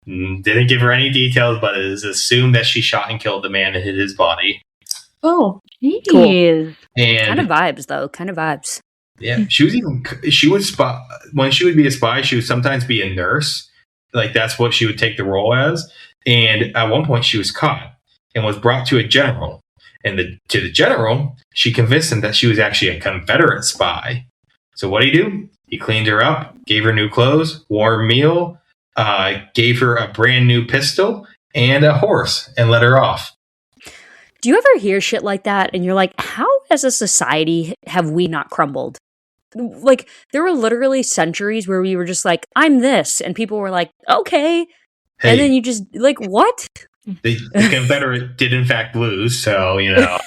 Didn't give her any details, but it is assumed that she shot and killed the man and hid his body. Oh, cool. And kind of vibes, though. Kind of vibes. Yeah, she would spy when she would be a spy. She would sometimes be a nurse, like that's what she would take the role as. And at one point, she was caught and was brought to a general. And to the general, she convinced him that she was actually a Confederate spy. So what did he do? He cleaned her up, gave her new clothes, warm meal, gave her a brand new pistol and a horse, and let her off. Do you ever hear shit like that and you're like, how as a society have we not crumbled? Like, there were literally centuries where we were just like, I'm this, and people were like, okay. Hey, and then you just, like, what? The Confederate did in fact lose, so, you know.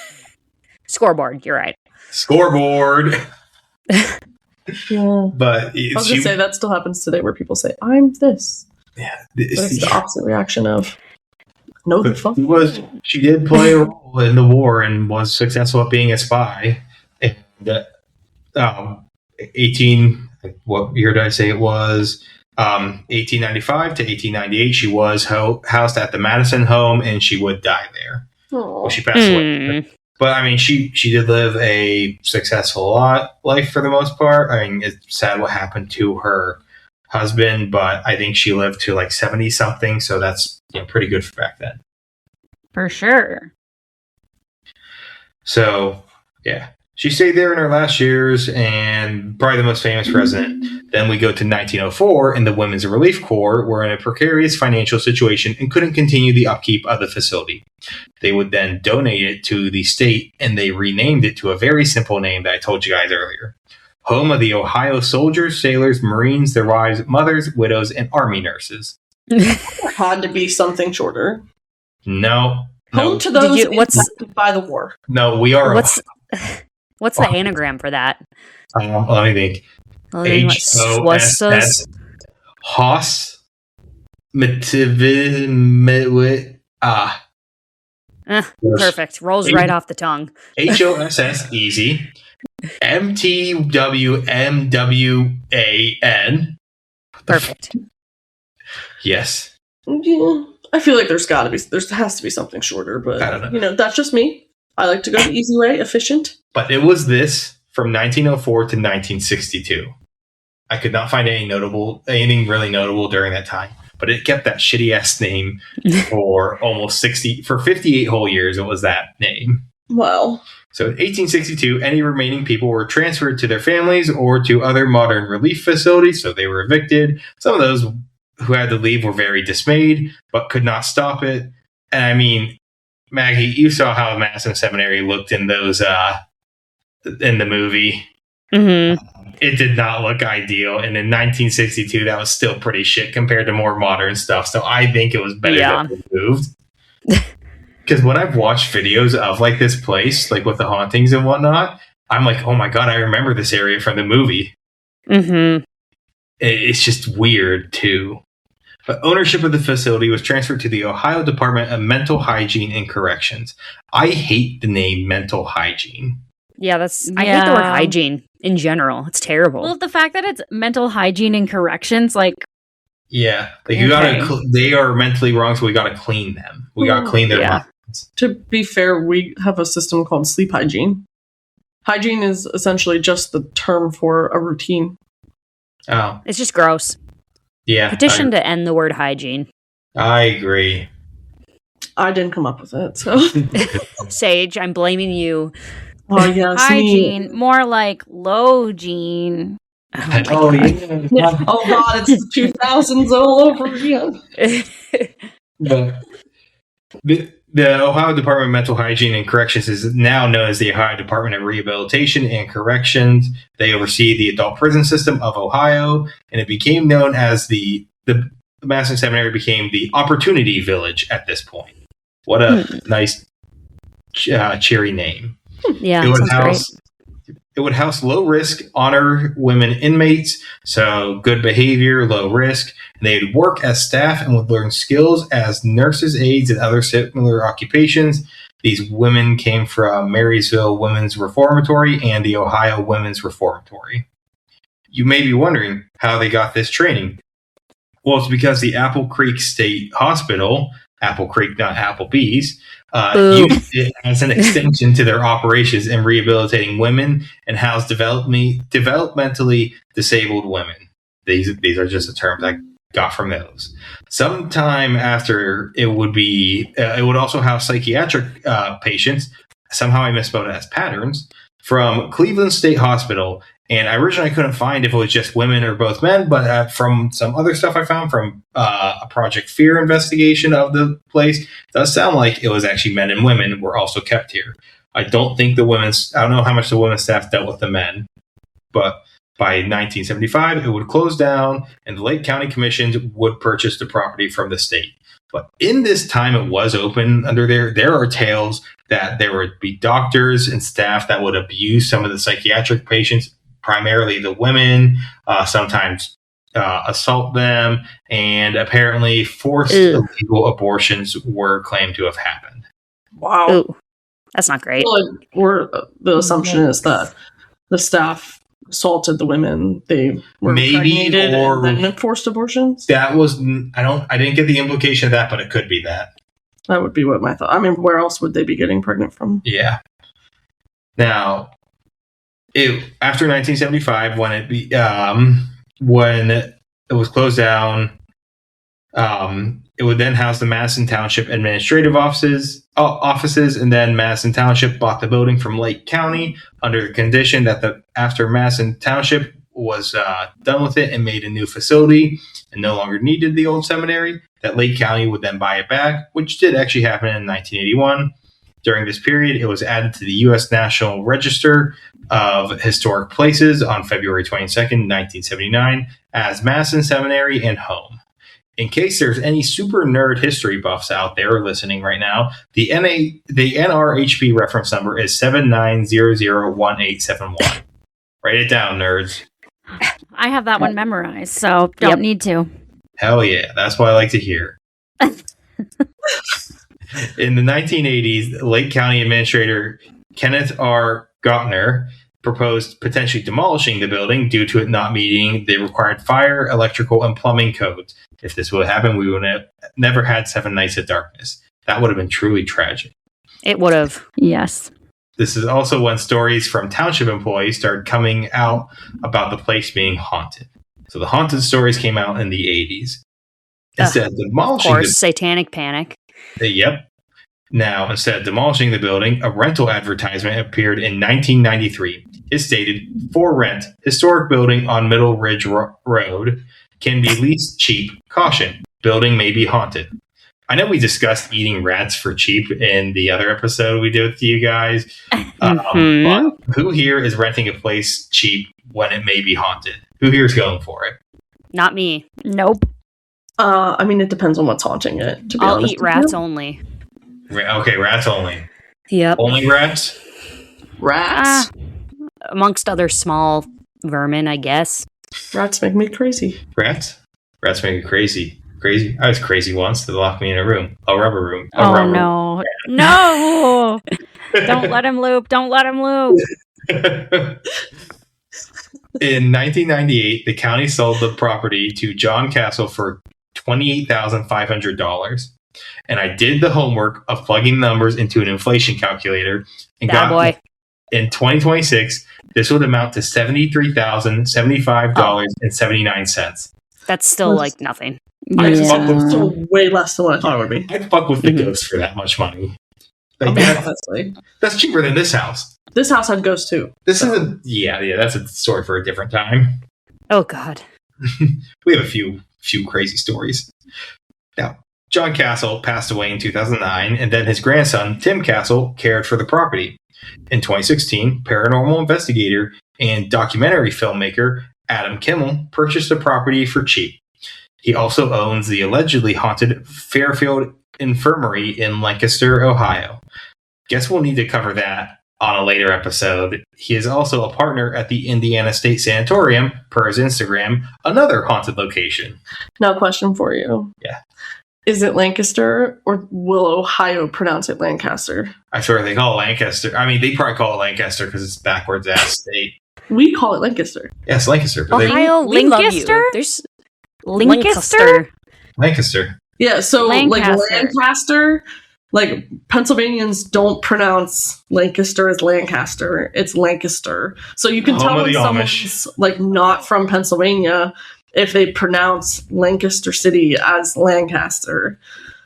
Scoreboard, you're right. Scoreboard. Yeah. But I was going to say, that still happens today where people say, I'm this. Yeah. But it's the opposite reaction of, no, the fuck. She did play a role in the war and was successful at being a spy. And what year did I say it was? 1895 to 1898, she was housed at the Madison home, and she would die there. Well, she passed away. But I mean, she did live a successful life for the most part. I mean, it's sad what happened to her husband, but I think she lived to like 70 something, so that's pretty good for back then. For sure. So yeah, she stayed there in her last years, and probably the most famous resident. Then we go to 1904, and the Women's Relief Corps were in a precarious financial situation and couldn't continue the upkeep of the facility. They would then donate it to the state, and they renamed it to a very simple name that I told you guys earlier. Home of the Ohio soldiers, sailors, Marines, their wives, mothers, widows, and Army nurses. Had to be something shorter. No. Home to those impacted by the war. No, we are. What's the anagram for that? Let me think. HOSS. Hoss. Perfect. Rolls right off the tongue. HOSS, easy. MTWMWAN. Perfect. Yes. Yeah, I feel like there has to be something shorter, but I don't know. That's just me. I like to go the easy way, efficient. But it was this from 1904 to 1962. I could not find anything really notable during that time. But it kept that shitty ass name for almost 58 whole years. It was that name. Wow. So in 1862, any remaining people were transferred to their families or to other modern relief facilities. So they were evicted. Some of those who had to leave were very dismayed, but could not stop it. And I mean, Maggie, you saw how Madison Seminary looked in those in the movie. Mm-hmm. It did not look ideal, and in 1962, that was still pretty shit compared to more modern stuff. So I think it was better that it moved. Because when I've watched videos of like this place, like with the hauntings and whatnot, I'm like, oh my god, I remember this area from the movie. Mm-hmm. It's just weird too. But ownership of the facility was transferred to the Ohio Department of Mental Hygiene and Corrections. I hate the name mental hygiene. Yeah, I hate the word hygiene in general. It's terrible. Well, the fact that it's mental hygiene and corrections, like... Yeah, like you gotta. They are mentally wrong, so we gotta clean them. We gotta clean their minds. corrections. To be fair, we have a system called sleep hygiene. Hygiene is essentially just the term for a routine. Oh, It's just gross. yeah. Petition to end the word hygiene. I agree. I didn't come up with it, so. Sage, I'm blaming you. Oh, yes. Hygiene, more like low gene. Oh, yeah. Oh, God, it's the 2000s all over again. The Ohio Department of Mental Hygiene and Corrections is now known as the Ohio Department of Rehabilitation and Corrections. They oversee the adult prison system of Ohio, and it became known as the Madison Seminary became the Opportunity Village at this point. What a nice, cheery name. Yeah, It would house low risk, honor women inmates, so good behavior, low risk. And they would work as staff and would learn skills as nurses, aides, and other similar occupations. These women came from Marysville Women's Reformatory and the Ohio Women's Reformatory. You may be wondering how they got this training. Well, it's because the Apple Creek State Hospital, Apple Creek, not Applebee's, used it as an extension to their operations in rehabilitating women and house developmentally disabled women. These are just the terms I got from those. Sometime after, it would also house psychiatric patients. Somehow I misspelled it as patterns from Cleveland State Hospital. And I originally couldn't find if it was just women or both men, but from some other stuff I found from a Project Fear investigation of the place, it does sound like it was actually men and women were also kept here. I don't know how much the women's staff dealt with the men, but by 1975, it would close down and the Lake County Commissions would purchase the property from the state. But in this time it was open under there are tales that there would be doctors and staff that would abuse some of the psychiatric patients, primarily the women, sometimes assault them, and apparently forced illegal abortions were claimed to have happened. Wow. Ooh, that's not great. The assumption is that the staff assaulted the women. They were Maybe, impregnated or and then forced abortions. That was I didn't get the implication of that, but it could be that. That would be what my thought. I mean, where else would they be getting pregnant from? Yeah. Now, after 1975, when it was closed down, it would then house the Madison Township administrative offices, and then Madison Township bought the building from Lake County under the condition that after Madison Township was done with it and made a new facility and no longer needed the old seminary, that Lake County would then buy it back, which did actually happen in 1981. During this period, it was added to the U.S. National Register of Historic Places on February 22nd, 1979, as Madison Seminary and Home. In case there's any super nerd history buffs out there listening right now, the NRHP reference number is 79001871. Write it down, nerds. I have that one memorized, so don't need to. Hell yeah, that's what I like to hear. In the 1980s, Lake County Administrator Kenneth R. Gottner proposed potentially demolishing the building due to it not meeting the required fire, electrical, and plumbing codes. If this would have happened, we would have never had 7 Nights of Darkness. That would have been truly tragic. It would have. Yes. This is also when stories from township employees started coming out about the place being haunted. So the haunted stories came out in the 80s. Instead of demolishing of course, Satanic Panic. Yep. Now, instead of demolishing the building, a rental advertisement appeared in 1993. It stated, "For rent, historic building on Middle Ridge Road can be leased cheap. Caution, building may be haunted." I know we discussed eating rats for cheap in the other episode we did with you guys. But who here is renting a place cheap when it may be haunted? Who here is going for it? Not me. Nope. I mean, it depends on what's haunting it. To be I'll honest eat rats only. Okay, rats only. Yep. Only rats? Rats? Amongst other small vermin, I guess. Rats make me crazy. Rats? Rats make me crazy. Crazy? I was crazy once. They locked me in a room. A rubber room. No. No! Don't let him loop. Don't let him loop. In 1998, the county sold the property to John Castle for $28,500. And I did the homework of plugging numbers into an inflation calculator and in 2026, this would amount to $73,075.79. That's still like nothing. Still way less than what I thought it would be. I'd fuck with the ghost for that much money. Like, that's cheaper than this house. This house had ghosts too. This is that's a story for a different time. Oh God. We have a few crazy stories. Now, John Castle passed away in 2009, and then his grandson, Tim Castle, cared for the property. In 2016, paranormal investigator and documentary filmmaker Adam Kimmel purchased the property for cheap. He also owns the allegedly haunted Fairfield Infirmary in Lancaster, Ohio. Guess we'll need to cover that on a later episode. He is also a partner at the Indiana State Sanatorium, per his Instagram, another haunted location. Now, question for you. Yeah. Is it Lancaster, or will Ohio pronounce it Lancaster? I swear they call it Lancaster. I mean, they probably call it Lancaster because it's backwards ass state. We call it Lancaster. Yes, Lancaster. Ohio, Lancaster? There's Lancaster? Lancaster. Yeah, so Lancaster. like Lancaster, like Pennsylvanians don't pronounce Lancaster as Lancaster. It's Lancaster. So you can tell when someone's like not from Pennsylvania if they pronounce Lancaster City as Lancaster.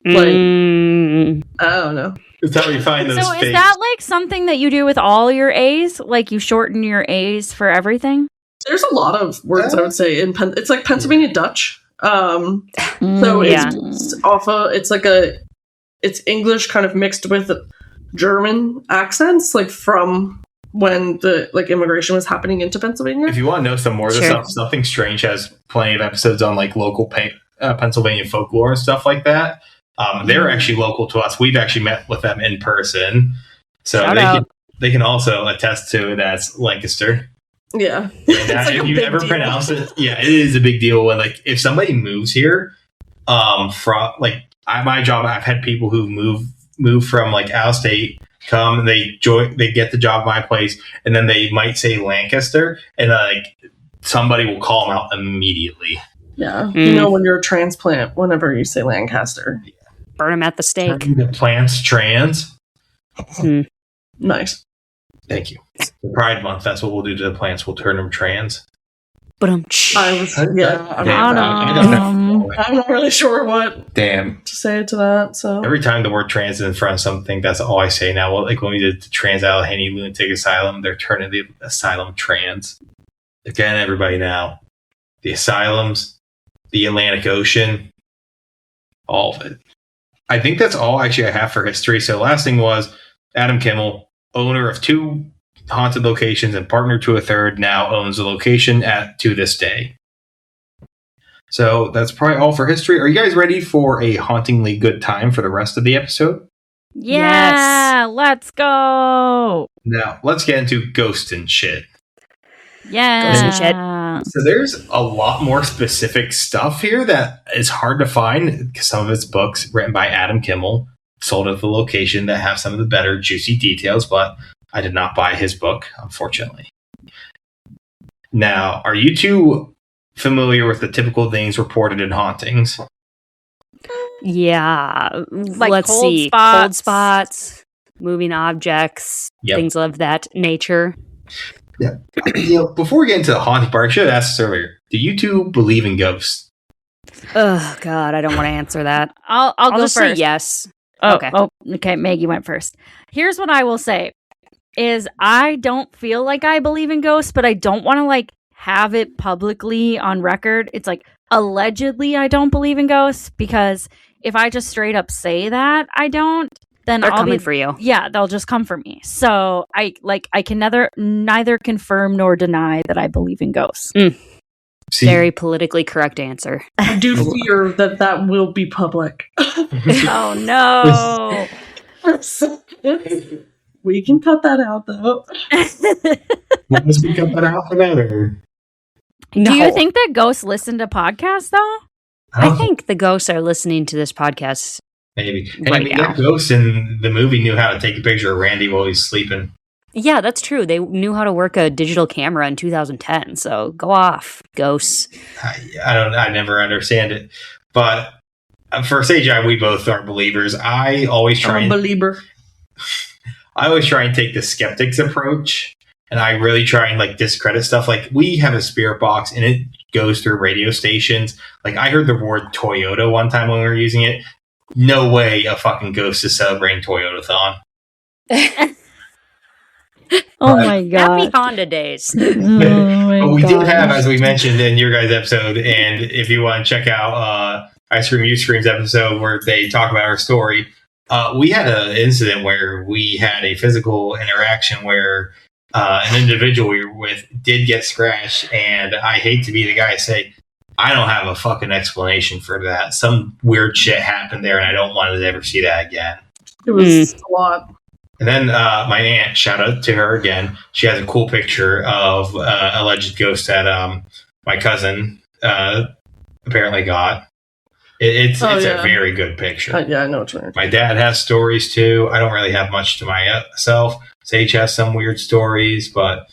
Like, I don't know. It's how you find those So fakes. is that like something that you do with all your A's? Like you shorten your A's for everything? There's a lot of words I would say in it's like Pennsylvania Dutch. So it's English kind of mixed with German accents, like from when the immigration was happening into Pennsylvania. If you want to know some more of this stuff, Something Strange has plenty of episodes on like local Pennsylvania folklore and stuff like that. They're actually local to us. We've actually met with them in person, so they can also attest to it as Lancaster. Yeah, if you ever pronounce it, it is a big deal. When if somebody moves here, from my job, I've had people who move from out of state, come and they get the job at my place, and then they might say Lancaster, and somebody will call them out immediately. Yeah, you know when you're a transplant, whenever you say Lancaster, burn them at the stake. Turn the plants trans. Nice. Thank you. The Pride Month, that's what we'll do to the plants. We'll turn them trans. But I'm not really sure what to say to that. So every time the word trans is in front of something, that's all I say now. Well, like when we did the Trans Allegheny Lunatic Asylum, they're turning the asylum trans. Again, everybody now. The asylums, the Atlantic Ocean, all of it. I think that's all actually I have for history. So last thing was Adam Kimmel, owner of 2 haunted locations and partner to a third, now owns the location to this day. So that's probably all for history. Are you guys ready for a hauntingly good time for the rest of the episode? Yeah, let's go. Now, let's get into ghosts and shit. Yeah. Ghosts and shit. So there's a lot more specific stuff here that is hard to find because some of it's books written by Adam Kimmel, sold at the location that have some of the better juicy details, but I did not buy his book, unfortunately. Now, are you two familiar with the typical things reported in hauntings? Yeah. Like let's cold see. spots. Cold spots, moving objects, things of that nature. Yeah. Before we get into the haunting part, I should have asked this earlier. Do you two believe in ghosts? Oh, God, I don't want to answer that. I'll go just first. say yes. Okay. Maggie went first. Here's what I will say is I don't feel like I believe in ghosts, but I don't want to have it publicly on record. It's allegedly I don't believe in ghosts, because if I just straight up say that I don't, then they're I'll coming for you. Yeah, they'll just come for me. So I can neither confirm nor deny that I believe in ghosts. Very politically correct answer. I do fear that will be public. Oh no. We can cut that out though. Must we cut that out for that, or? No. Do you think that ghosts listen to podcasts though? I think the ghosts are listening to this podcast. Maybe. That ghost in the movie knew how to take a picture of Randy while he's sleeping. Yeah, that's true. They knew how to work a digital camera in 2010. So go off, ghosts. I never understand it. But For Sage, we both are believers. I always try. I'm a believer. I always try and take the skeptics approach, and I really try and discredit stuff. Like, we have a spirit box, and it goes through radio stations. Like, I heard the word Toyota one time when we were using it. No way a fucking ghost is celebrating Toyota-thon. Oh my god! Happy Honda days. Oh my But we do gosh. have, as we mentioned in your guys' episode, and if you want to check out I Scream You Scream's episode where they talk about our story, we had an incident where we had a physical interaction where an individual we were with did get scratched, and I hate to be the guy to say, I don't have a fucking explanation for that. Some weird shit happened there, and I don't want to ever see that again. It was a lot. And then my aunt, shout out to her again, she has a cool picture of alleged ghost that my cousin apparently got. It's a very good picture. Yeah, I know what you mean. My dad has stories too. I don't really have much to myself. Sage has some weird stories, but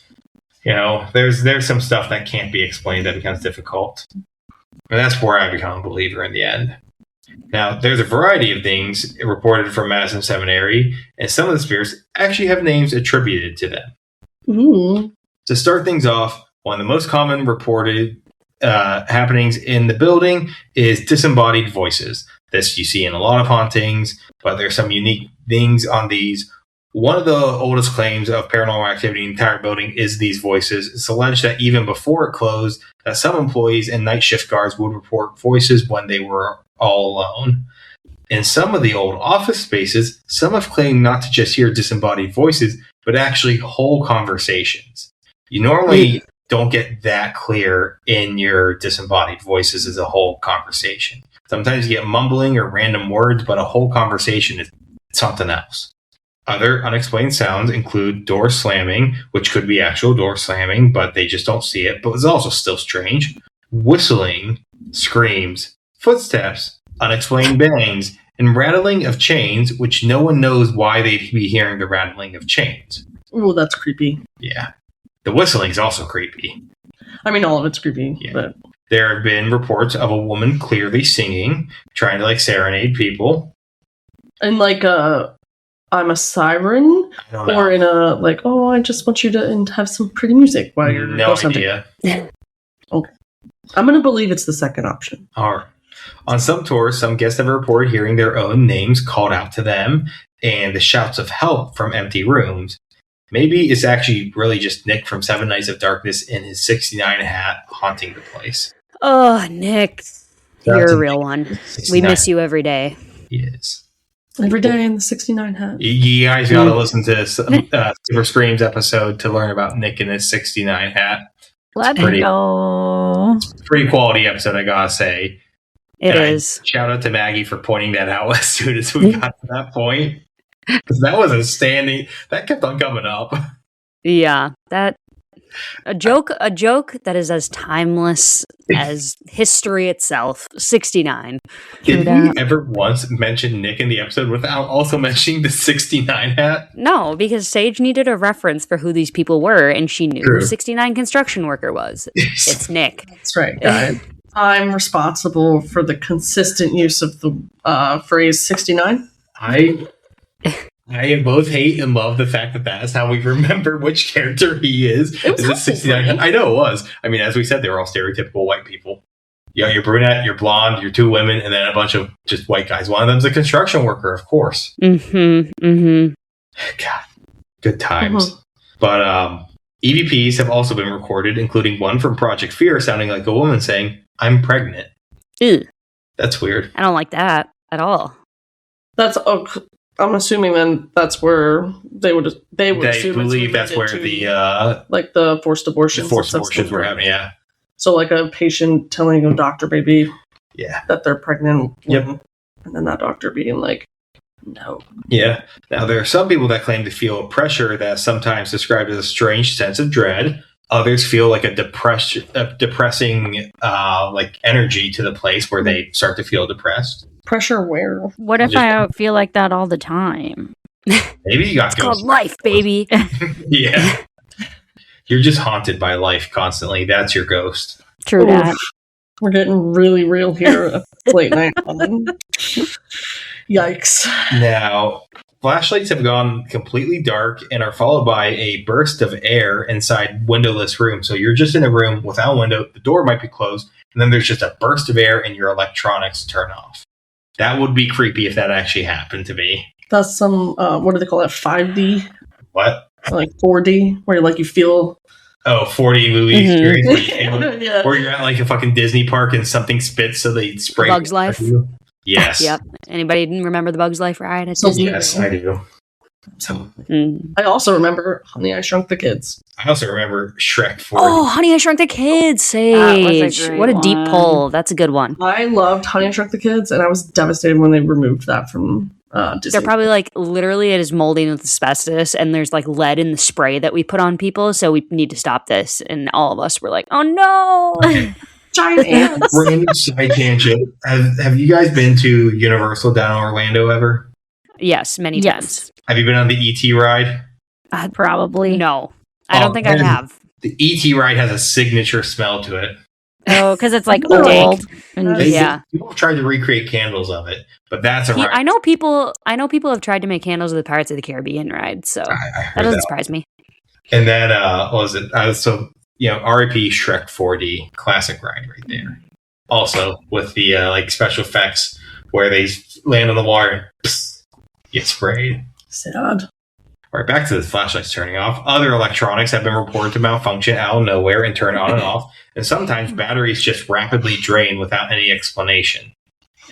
there's some stuff that can't be explained that becomes difficult. And that's where I become a believer in the end. Now, there's a variety of things reported from Madison Seminary, and some of the spirits actually have names attributed to them. Ooh. To start things off, one of the most common reported happenings in the building is disembodied voices. This you see in a lot of hauntings, but there's some unique things on these. One of the oldest claims of paranormal activity in the entire building is these voices. It's alleged that even before it closed, that some employees and night shift guards would report voices when they were all alone. In some of the old office spaces, some have claimed not to just hear disembodied voices, but actually whole conversations. You normally don't get that clear in your disembodied voices as a whole conversation. Sometimes you get mumbling or random words, but a whole conversation is something else. Other unexplained sounds include door slamming, which could be actual door slamming, but they just don't see it, but it's also still strange. Whistling, screams, footsteps, unexplained bangs, and rattling of chains, which no one knows why they'd be hearing the rattling of chains. Oh, that's creepy. Yeah. The whistling is also creepy. I mean, all of it's creepy. Yeah. But There have been reports of a woman clearly singing, trying to serenade people. and I'm a siren, I don't know. or in a I just want you to have some pretty music while you're No ghost hunting. idea. Okay, I'm gonna believe it's the second option. All right. On some tours, some guests have reported hearing their own names called out to them and the shouts of help from empty rooms. Maybe it's actually really just Nick from Seven Nights of Darkness in his 69 hat haunting the place. Oh, Nick. You're a real one. We 69. miss you every day. He is. Every day in the 69 hat. You guys got to listen to Super Screams episode to learn about Nick in his 69 hat. Let's pretty- go. Pretty quality episode, I gotta say. It And is. Shout out to Maggie for pointing that out as soon as we got to that point. 'Cause that was that kept on coming up. Yeah. A joke that is as timeless as history itself. 69. Did that. we ever once mention Nick in the episode without also mentioning the 69 hat? No, because Sage needed a reference for who these people were, and she knew True. who 69 construction worker was. It's Nick. That's right, guys. I'm responsible for the consistent use of the phrase 69. I both hate and love the fact that that's how we remember which character he is. It was Is it 69? helpful. I know it was. I mean, as we said, they were all stereotypical white people. You're brunette, you're blonde, you're two women, and then a bunch of just white guys. One of them's a construction worker, of course. Mm-hmm. Mm-hmm. God, good times. But EVPs have also been recorded, including one from Project Fear sounding like a woman saying, "I'm pregnant." Ew. That's weird. I don't like that at all. I'm assuming then that's where they would assume They it's believe that's related where to, the the forced abortions. forced and stuff. abortions were happening. Yeah. So a patient telling a doctor maybe Yeah. that they're pregnant. Yep. And then that doctor being like, no. Yeah. Now, there are some people that claim to feel a pressure that's sometimes described as a strange sense of dread. Others feel like a depressing energy to the place where they start to feel depressed. Pressure where? What if I feel like that all the time? Maybe you got It's called ghosts. life, baby. Yeah. You're just haunted by life constantly. That's your ghost. True that. We're getting really real here at late night. Yikes. Now, flashlights have gone completely dark and are followed by a burst of air inside windowless rooms. So you're just in a room without a window, the door might be closed, and then there's just a burst of air and your electronics turn off. That would be creepy if that actually happened to me. That's some, what do they call that, 5D? What? Like 4D, where like you feel... Oh, 4D movie experience. Yeah. Where you're at like a fucking Disney park and something spits so they spray. Bug's Life? Yes. Yep. Anybody remember the Bug's Life ride at So Disney? Yes, I do. So, I also remember Honey, I Shrunk the Kids. I also remember Shrek 4. Oh, Honey, I Shrunk the Kids, Sage. great What a deep one. pull. That's a good one. I loved Honey, I Shrunk the Kids, and I was devastated when they removed that from Disney. They're probably like literally it is molding with asbestos and there's like lead in the spray that we put on people. So we need to stop this. And all of us were like, oh no. Giant ants. Random side tangent. Have you guys been to Universal down in Orlando ever? Yes, many times. Have you been on the ET ride? Probably. No, I don't think I man. have. The ET ride has a signature smell to it. Oh, because it's like Dank. old. And Yeah. People have tried to recreate candles of it, but that's a ride. I know people have tried to make candles of the Pirates of the Caribbean ride. So I heard that doesn't surprise me. And then, what was it? R.I.P. Shrek 4D, classic ride right there. Also, with the like special effects where they land on the water and psst, get sprayed. Sad. All right, back to the flashlights turning off. Other electronics have been reported to malfunction out of nowhere and turn on and off. And sometimes batteries just rapidly drain without any explanation.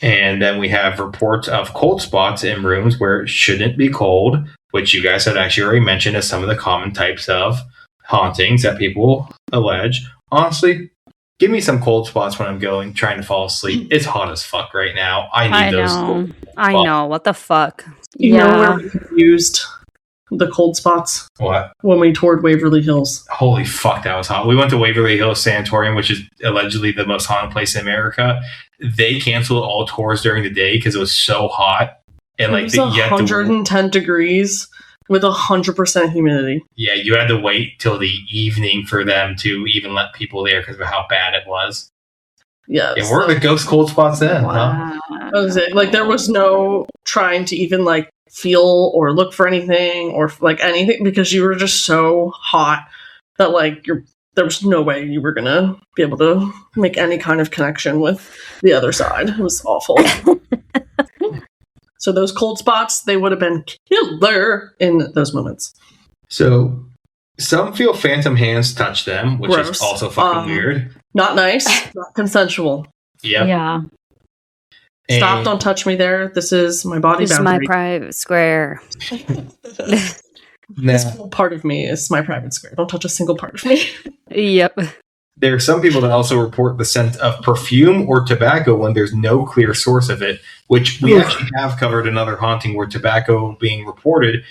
And then we have reports of cold spots in rooms where it shouldn't be cold, which you guys had actually already mentioned as some of the common types of hauntings that people allege. Honestly, give me some cold spots when I'm trying to fall asleep. It's hot as fuck right now. I need those. know. I know. What the fuck? You know Yeah. where we used the cold spots? What? When we toured Waverly Hills. Holy fuck, that was hot. We went to Waverly Hills Sanatorium, which is allegedly the most haunted place in America. They canceled all tours during the day because it was so hot. And It like was you had to, 110 degrees with 100% humidity. yeah, you had to wait till the evening for them to even let people there because of how bad it was. Yes. Yeah, where are the ghost cold spots then? Huh? That was it. Like, there was no trying to even, like, feel or look for anything or, like, anything because you were just so hot that, like, there was no way you were going to be able to make any kind of connection with the other side. It was awful. So those cold spots, they would have been killer in those moments. So some feel phantom hands touch them, which is Gross. also fucking weird. Not nice, not consensual. Yep. Yeah. And Stop, don't touch me there. This is my body This is my boundary. private square. This now, whole part of me is my private square. Don't touch a single part of me. Yep. there are some people that also report the scent of perfume or tobacco when there's no clear source of it, which we actually have covered another haunting where tobacco being reported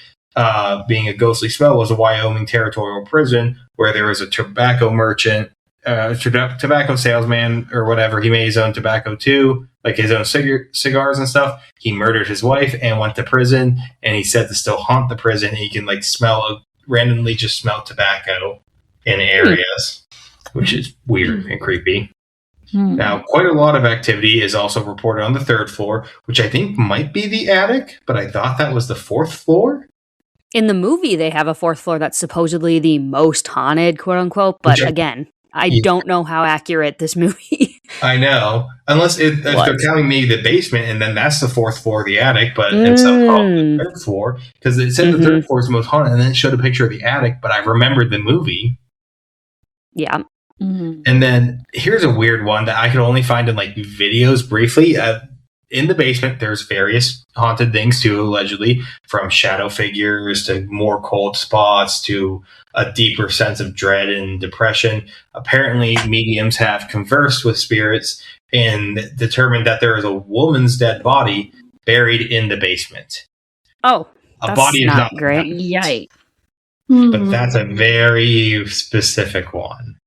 being a ghostly smell was a Wyoming territorial prison where there was a tobacco merchant, tobacco salesman or whatever. He made his own tobacco too, like his own cigars and stuff. He murdered his wife and went to prison, and he said to still haunt the prison. And he can like randomly just smell tobacco in areas, which is weird and creepy. Now, quite a lot of activity is also reported on the third floor, which I think might be the attic, but I thought that was the fourth floor. In the movie, they have a fourth floor that's supposedly the most haunted, quote unquote. But again, I don't know how accurate this movie. I know, unless if they're telling me the basement, and then that's the fourth floor of the attic, but it's the third floor because it said the third floor is the most haunted, and then it showed a picture of the attic. But I remembered the movie. Yeah. And then here's a weird one that I could only find in like videos briefly. In the basement, there's various haunted things too, allegedly, from shadow figures to more cold spots to a deeper sense of dread and depression. Apparently, mediums have conversed with spirits and determined that there is a woman's dead body buried in the basement. Oh, a that's body is not not great. Yikes. but that's a very specific one.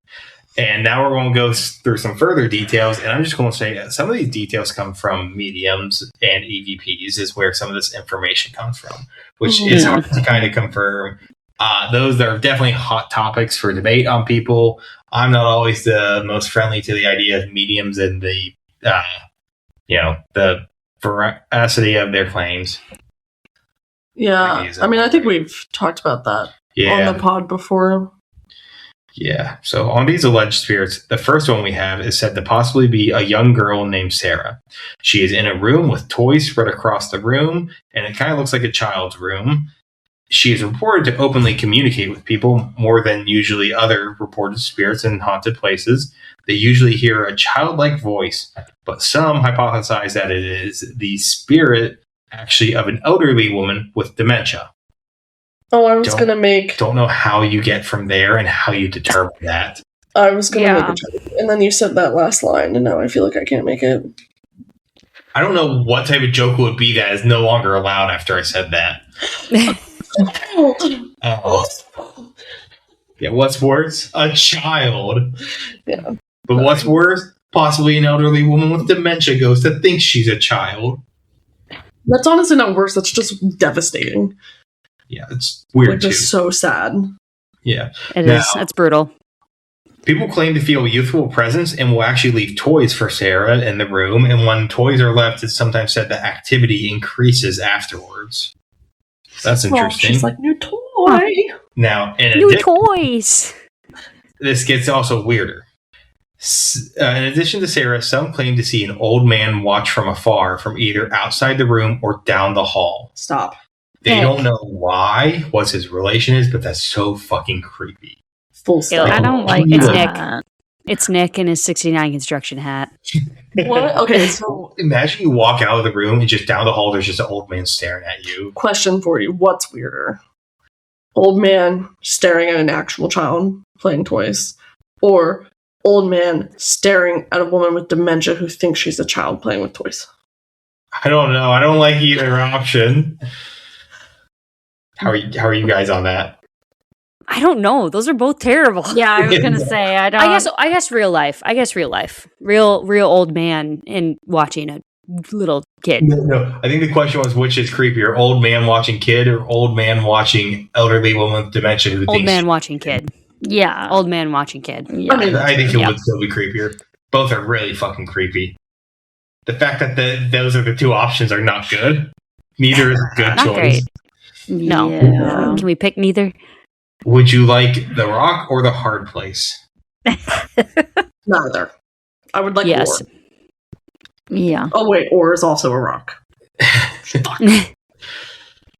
And now we're going to go through some further details, and I'm just going to say some of these details come from mediums and EVPs is where some of this information comes from, which is hard to kind of confirm. Those are definitely hot topics for debate on people. I'm not always the most friendly to the idea of mediums and the veracity of their claims. Yeah, I mean, I think we've talked about that on the pod before. Yeah, so on these alleged spirits, the first one we have is said to possibly be a young girl named Sarah. She is in a room with toys spread across the room, and it kind of looks like a child's room. She is reported to openly communicate with people more than usually other reported spirits in haunted places. They usually hear a childlike voice, but some hypothesize that it is the spirit actually of an elderly woman with dementia. Oh, I was going to make... Don't know how you get from there and how you determine that. I was going to make a joke, and then you said that last line, and now I feel like I can't make it. I don't know what type of joke would be that is no longer allowed after I said that. Yeah, what's worse? A child. Yeah. But what's worse? Possibly an elderly woman with dementia goes to think she's a child. That's honestly not worse. That's just devastating. Yeah, it's weird too. It's so sad. Yeah. It is. That's brutal. People claim to feel a youthful presence and will actually leave toys for Sarah in the room. And when toys are left, it's sometimes said that activity increases afterwards. That's interesting. She's like, new toy. Now, new toys. This gets also weirder. In addition to Sarah, some claim to see an old man watch from afar from either outside the room or down the hall. Stop. They don't know why, what his relation is, but that's so fucking creepy. Full stop. I don't like it's that. Nick. It's Nick in his 69 construction hat. What? Okay, so... Imagine you walk out of the room and just down the hall, there's just an old man staring at you. Question for you. What's weirder? Old man staring at an actual child playing toys, or old man staring at a woman with dementia who thinks she's a child playing with toys? I don't know. I don't like either option. How are you guys on that? I don't know. Those are both terrible. Yeah, I was gonna say I don't. I guess real life. Real old man and watching a little kid. No. I think the question was which is creepier: old man watching kid or old man watching elderly woman with dementia? Old man watching kid. Yeah, old man watching kid. Yeah. I think it would still be creepier. Both are really fucking creepy. The fact that those are the two options are not good. Neither is a good choice. Great. No. Yeah. Can we pick neither? Would you like the rock or the hard place? Neither. I would like yes. ore. Yeah. Oh wait, ore is also a rock.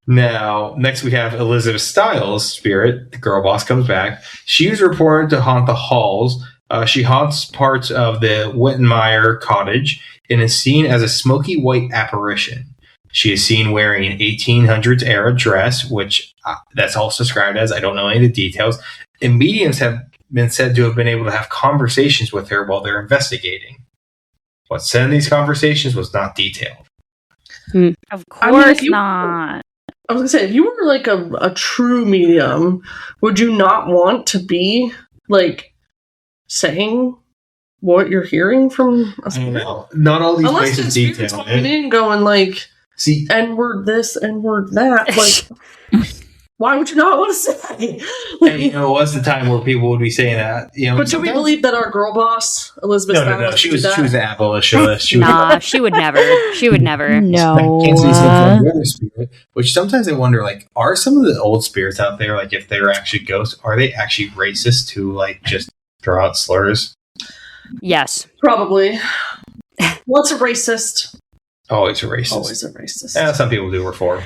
Now, next we have Elizabeth Stiles' spirit. The girl boss comes back. She is reported to haunt the halls. She haunts parts of the Wittenmeyer cottage and is seen as a smoky white apparition. She is seen wearing an 1800s era dress, which that's also described as, I don't know any of the details. And mediums have been said to have been able to have conversations with her while they're investigating. What's said in these conversations was not detailed. Of course not. I was going to say, if you were like a true medium, would you not want to be like saying what you're hearing from a spirit? No, not all these places detail it. Going like, see, N-word this, N-word that. Like, why would you not want to say? Like, and, it was the time where people would be saying that. But do we believe that our girl boss, Elizabeth? No. She was an abolitionist. She would never. She would never. No. Spirit, which sometimes I wonder, like, are some of the old spirits out there, like, if they're actually ghosts, are they actually racist to, like, just throw out slurs? Yes. Probably. What's a racist? Always a racist. Always a racist. Yeah, some people do reform.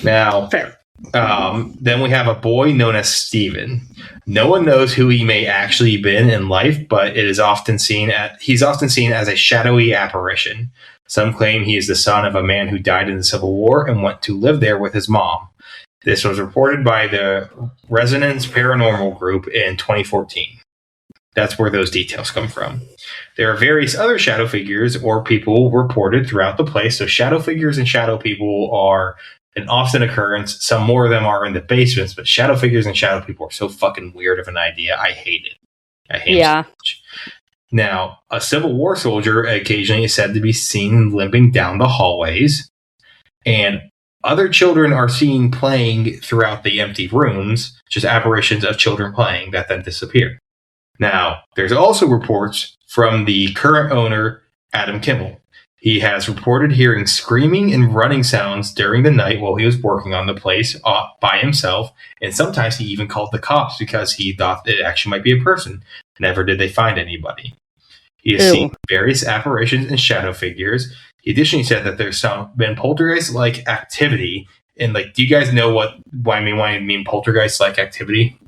Now, fair. Then we have a boy known as Stephen. No one knows who he may actually been in life, but he's often seen as a shadowy apparition. Some claim he is the son of a man who died in the Civil War and went to live there with his mom. This was reported by the Resonance Paranormal Group in 2014. That's where those details come from. There are various other shadow figures or people reported throughout the place. So shadow figures and shadow people are an often occurrence. Some more of them are in the basements, but shadow figures and shadow people are so fucking weird of an idea. I hate it. I hate it so much. Now, a Civil War soldier occasionally is said to be seen limping down the hallways, and other children are seen playing throughout the empty rooms, just apparitions of children playing that then disappear. Now, there's also reports from the current owner, Adam Kimmel. He has reported hearing screaming and running sounds during the night while he was working on the place by himself, and sometimes he even called the cops because he thought it actually might be a person. Never did they find anybody. He has seen various apparitions and shadow figures. He additionally said that there's been poltergeist-like activity. And do you guys know what I mean poltergeist-like activity?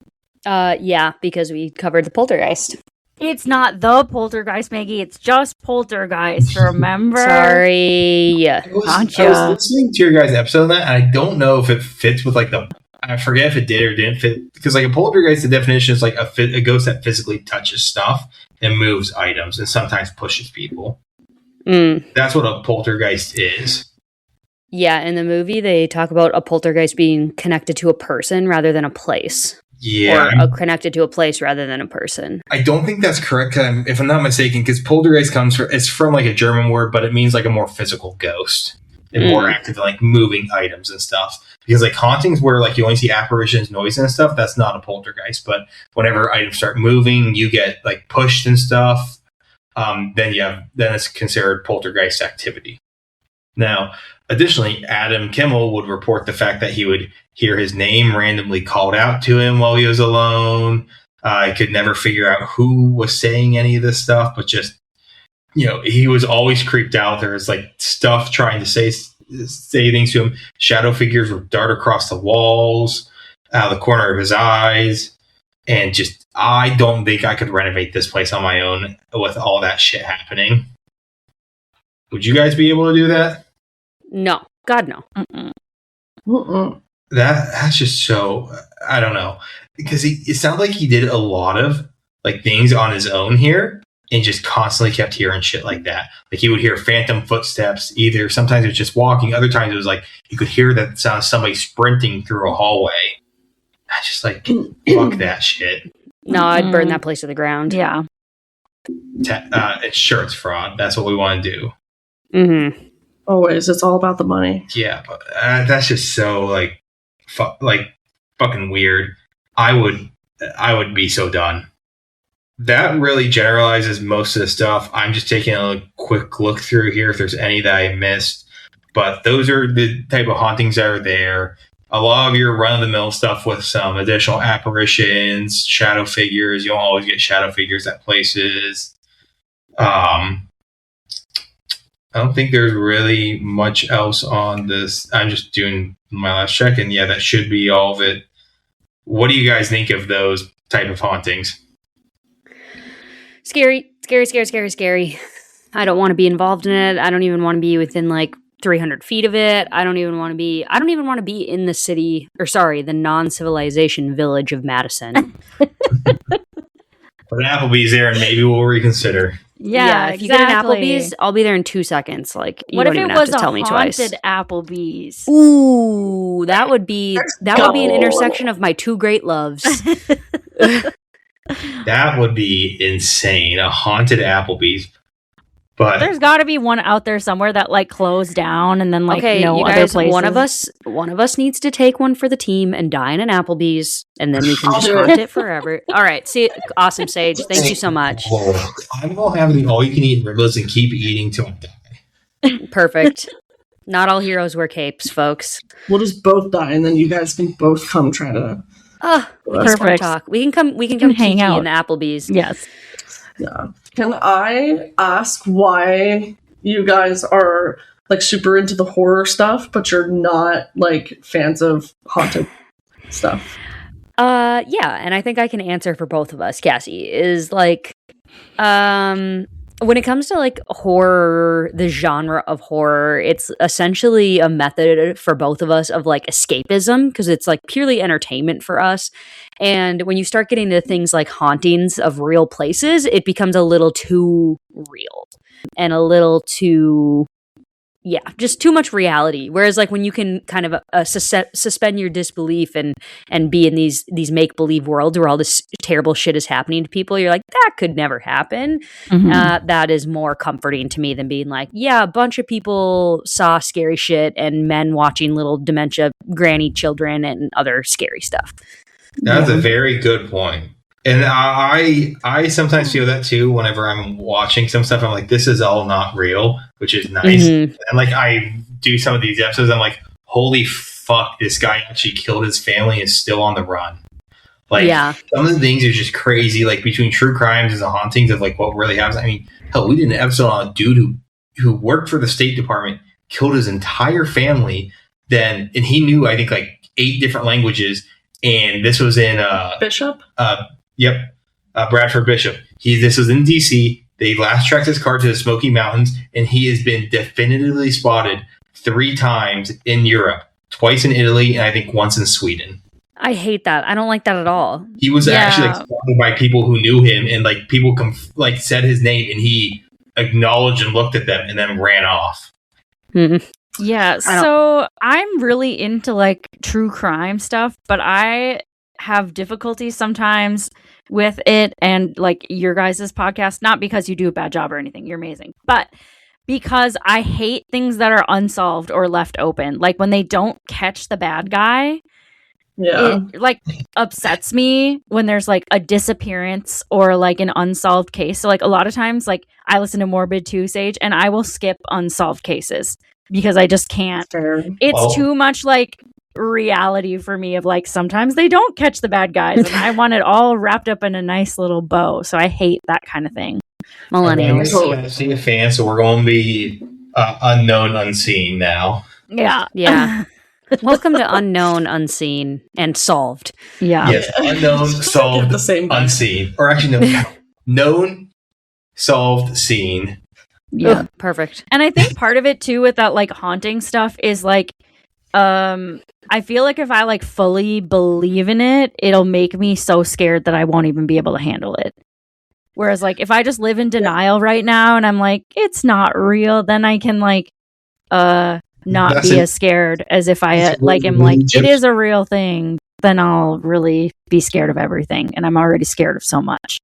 Yeah, because we covered the poltergeist. It's not the poltergeist, Maggie. It's just poltergeist. Remember? Sorry. I was listening to your guys' episode on that, and I don't know if it fits with I forget if it did or didn't fit, because a poltergeist, the definition is a ghost that physically touches stuff and moves items and sometimes pushes people. That's what a poltergeist is. Yeah, in the movie they talk about a poltergeist being connected to a person rather than a place. Yeah. Or connected to a place rather than a person. I don't think that's correct, if I'm not mistaken, because poltergeist it's from a German word, but it means a more physical ghost and more active, moving items and stuff. Because hauntings where you only see apparitions, noise and stuff, that's not a poltergeist. But whenever items start moving, you get pushed and stuff. Then it's considered poltergeist activity. Now, additionally, Adam Kimmel would report the fact that he would hear his name randomly called out to him while he was alone. I could never figure out who was saying any of this stuff, but just, he was always creeped out. There was stuff trying to say things to him. Shadow figures would dart across the walls, out of the corner of his eyes. And just, I don't think I could renovate this place on my own with all that shit happening. Would you guys be able to do that? No. God, no. That's just so, I don't know. Because it sounds like he did a lot of things on his own here and just constantly kept hearing shit like that. He would hear phantom footsteps, either sometimes it was just walking, other times it was you could hear that sound of somebody sprinting through a hallway. I just fuck that shit. No, I'd burn that place to the ground. Yeah. It's fraud. That's what we want to do. Mm-hmm. Always, it's all about the money. Yeah, but that's just so fucking weird. I would be so done. That really generalizes most of the stuff. I'm just taking a quick look through here if there's any that I missed. But those are the type of hauntings that are there. A lot of your run-of-the-mill stuff with some additional apparitions, shadow figures. You don't always get shadow figures at places. I don't think there's really much else on this. I'm just doing my last check, and yeah, that should be all of it. What do you guys think of those type of hauntings? Scary. I don't want to be involved in it. I don't even want to be within 300 feet of it. I don't even want to be in the non-civilization village of Madison. Put an Applebee's there and maybe we'll reconsider. Yeah, if you get an Applebee's, I'll be there in 2 seconds. You what don't if even it have was to a tell me twice. haunted Applebee's? Ooh, that would be an intersection of my two great loves. That would be insane. A haunted Applebee's. But there's got to be one out there somewhere that closed down and then okay, no you other guys, places. one of us needs to take one for the team and die in an Applebee's, and then we can just haunt it forever. All right, see, awesome, Sage. Thank you so much. I'm gonna have the all-you-can-eat ribs and keep eating till I die. Perfect. Not all heroes wear capes, folks. We'll just both die, and then you guys can both come try to. Perfect. Talk. We can come hang out in the Applebee's. Yes. Yeah. Can I ask why you guys are super into the horror stuff, but you're not fans of haunted stuff? Yeah, and I think I can answer for both of us. Kassie is when it comes to horror, the genre of horror, it's essentially a method for both of us of escapism, because it's purely entertainment for us. And when you start getting to things like hauntings of real places, it becomes a little too real and a little too, just too much reality. Whereas when you can kind of suspend your disbelief and be in these make-believe worlds where all this terrible shit is happening to people, you're that could never happen. Mm-hmm. That is more comforting to me than being a bunch of people saw scary shit and men watching little dementia granny children and other scary stuff. That's a very good point. And I sometimes feel that too whenever I'm watching some stuff. I'm like, this is all not real, which is nice. And like I do some of these episodes, I'm like, holy fuck, this guy actually killed his family and is still on the run. Like some of the things are just crazy. Like between true crimes and the hauntings of like what really happens. I mean, hell, we did an episode on a dude who worked for the State Department, killed his entire family. And he knew I think like 8 different languages. And this was in Bishop. Bradford Bishop. This was in DC. They last tracked his car to the Smoky Mountains, and he has been definitively spotted 3 times in Europe, twice in Italy, and I think once in Sweden. I hate that. I don't like that at all. He was actually like, spotted by people who knew him, and like people said his name, and he acknowledged and looked at them, and then ran off. Yeah, so I'm really into like true crime stuff, but I have difficulty sometimes with it and like your guys' podcast, not because you do a bad job or anything, you're amazing, but because I hate things that are unsolved or left open. Like when they don't catch the bad guy, it like upsets me when there's like a disappearance or like an unsolved case. So like a lot of times, like I listen to Morbid 2 Sage and I will skip unsolved cases because I just can't. It's too much like reality for me of like sometimes they don't catch the bad guys and I want it all wrapped up in a nice little bow. So I hate that kind of thing. Millennials. I'm seeing a fan, so we're going to be unknown, unseen now. Yeah. Welcome to Unknown, Unseen, and Solved. Yeah. Yes, unknown, solved, the same unseen. Or actually, no, known, solved, seen. Yeah, perfect. And I think part of it too with that like haunting stuff is like, I feel like if I like fully believe in it, it'll make me so scared that I won't even be able to handle it. Whereas like if I just live in denial right now and I'm like, it's not real, then I can like, not be as scared as if I am like it is a real thing. Then I'll really be scared of everything, and I'm already scared of so much.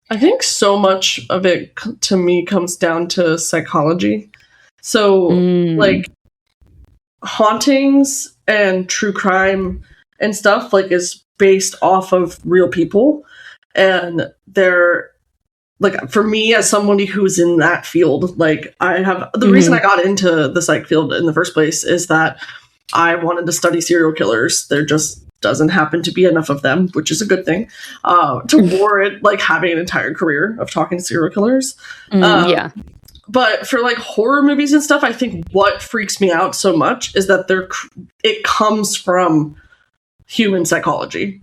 I think so much of it to me comes down to psychology. So like hauntings and true crime and stuff like is based off of real people, and they're like, for me as somebody who's in that field, like I have the reason I got into the psych field in the first place is that I wanted to study serial killers. There just doesn't happen to be enough of them, which is a good thing, to warrant like having an entire career of talking to serial killers. But for like horror movies and stuff, I think what freaks me out so much is that it comes from human psychology.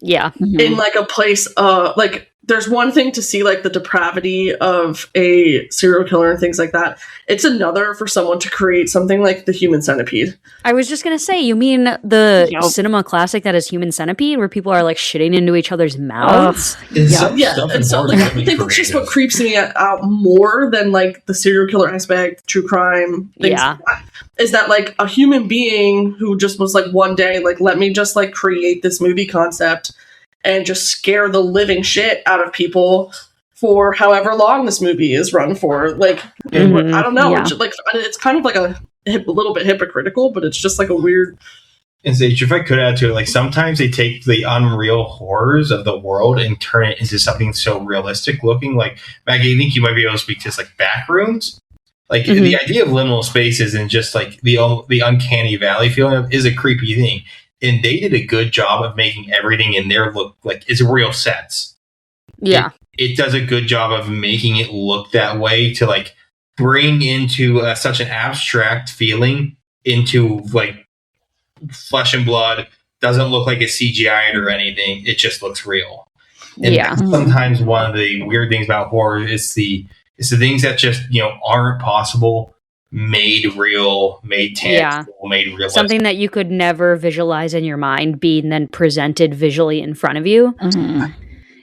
Yeah. In like a place, like there's one thing to see like the depravity of a serial killer and things like that. It's another for someone to create something like the Human Centipede. I was just going to say, you mean the cinema classic that is Human Centipede, where people are like shitting into each other's mouths? And so like, I think that's just what creeps me out more than like the serial killer aspect, true crime, things like that, is that like a human being who just was like one day, like, let me just like create this movie concept and just scare the living shit out of people for however long this movie is run for. Like, I don't know. It's kind of like a little bit hypocritical, but it's just like a weird... And Sage, if I could add to it, like sometimes they take the unreal horrors of the world and turn it into something so realistic looking. Like, Maggie, I think you might be able to speak to this, like Backrooms. Like, the idea of liminal spaces and just like the uncanny valley feeling is a creepy thing. And they did a good job of making everything in there look like it's real sets. Yeah. It does a good job of making it look that way to like bring into such an abstract feeling into like flesh and blood. Doesn't look like it's CGI'd or anything. It just looks real. And sometimes one of the weird things about horror is the things that just, aren't possible. Made real, made tangible, made realistic. Something that you could never visualize in your mind being then presented visually in front of you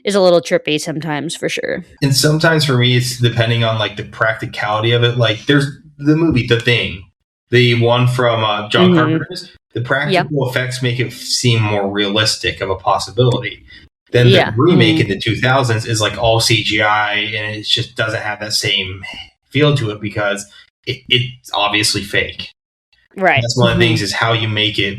is a little trippy sometimes, for sure. And sometimes for me, it's depending on like the practicality of it. Like there's the movie The Thing, the one from John Carpenter's. The practical effects make it seem more realistic of a possibility. Then the remake in the 2000s is like all CGI, and it just doesn't have that same feel to it because it's obviously fake. Right. And that's one of the things is how you make it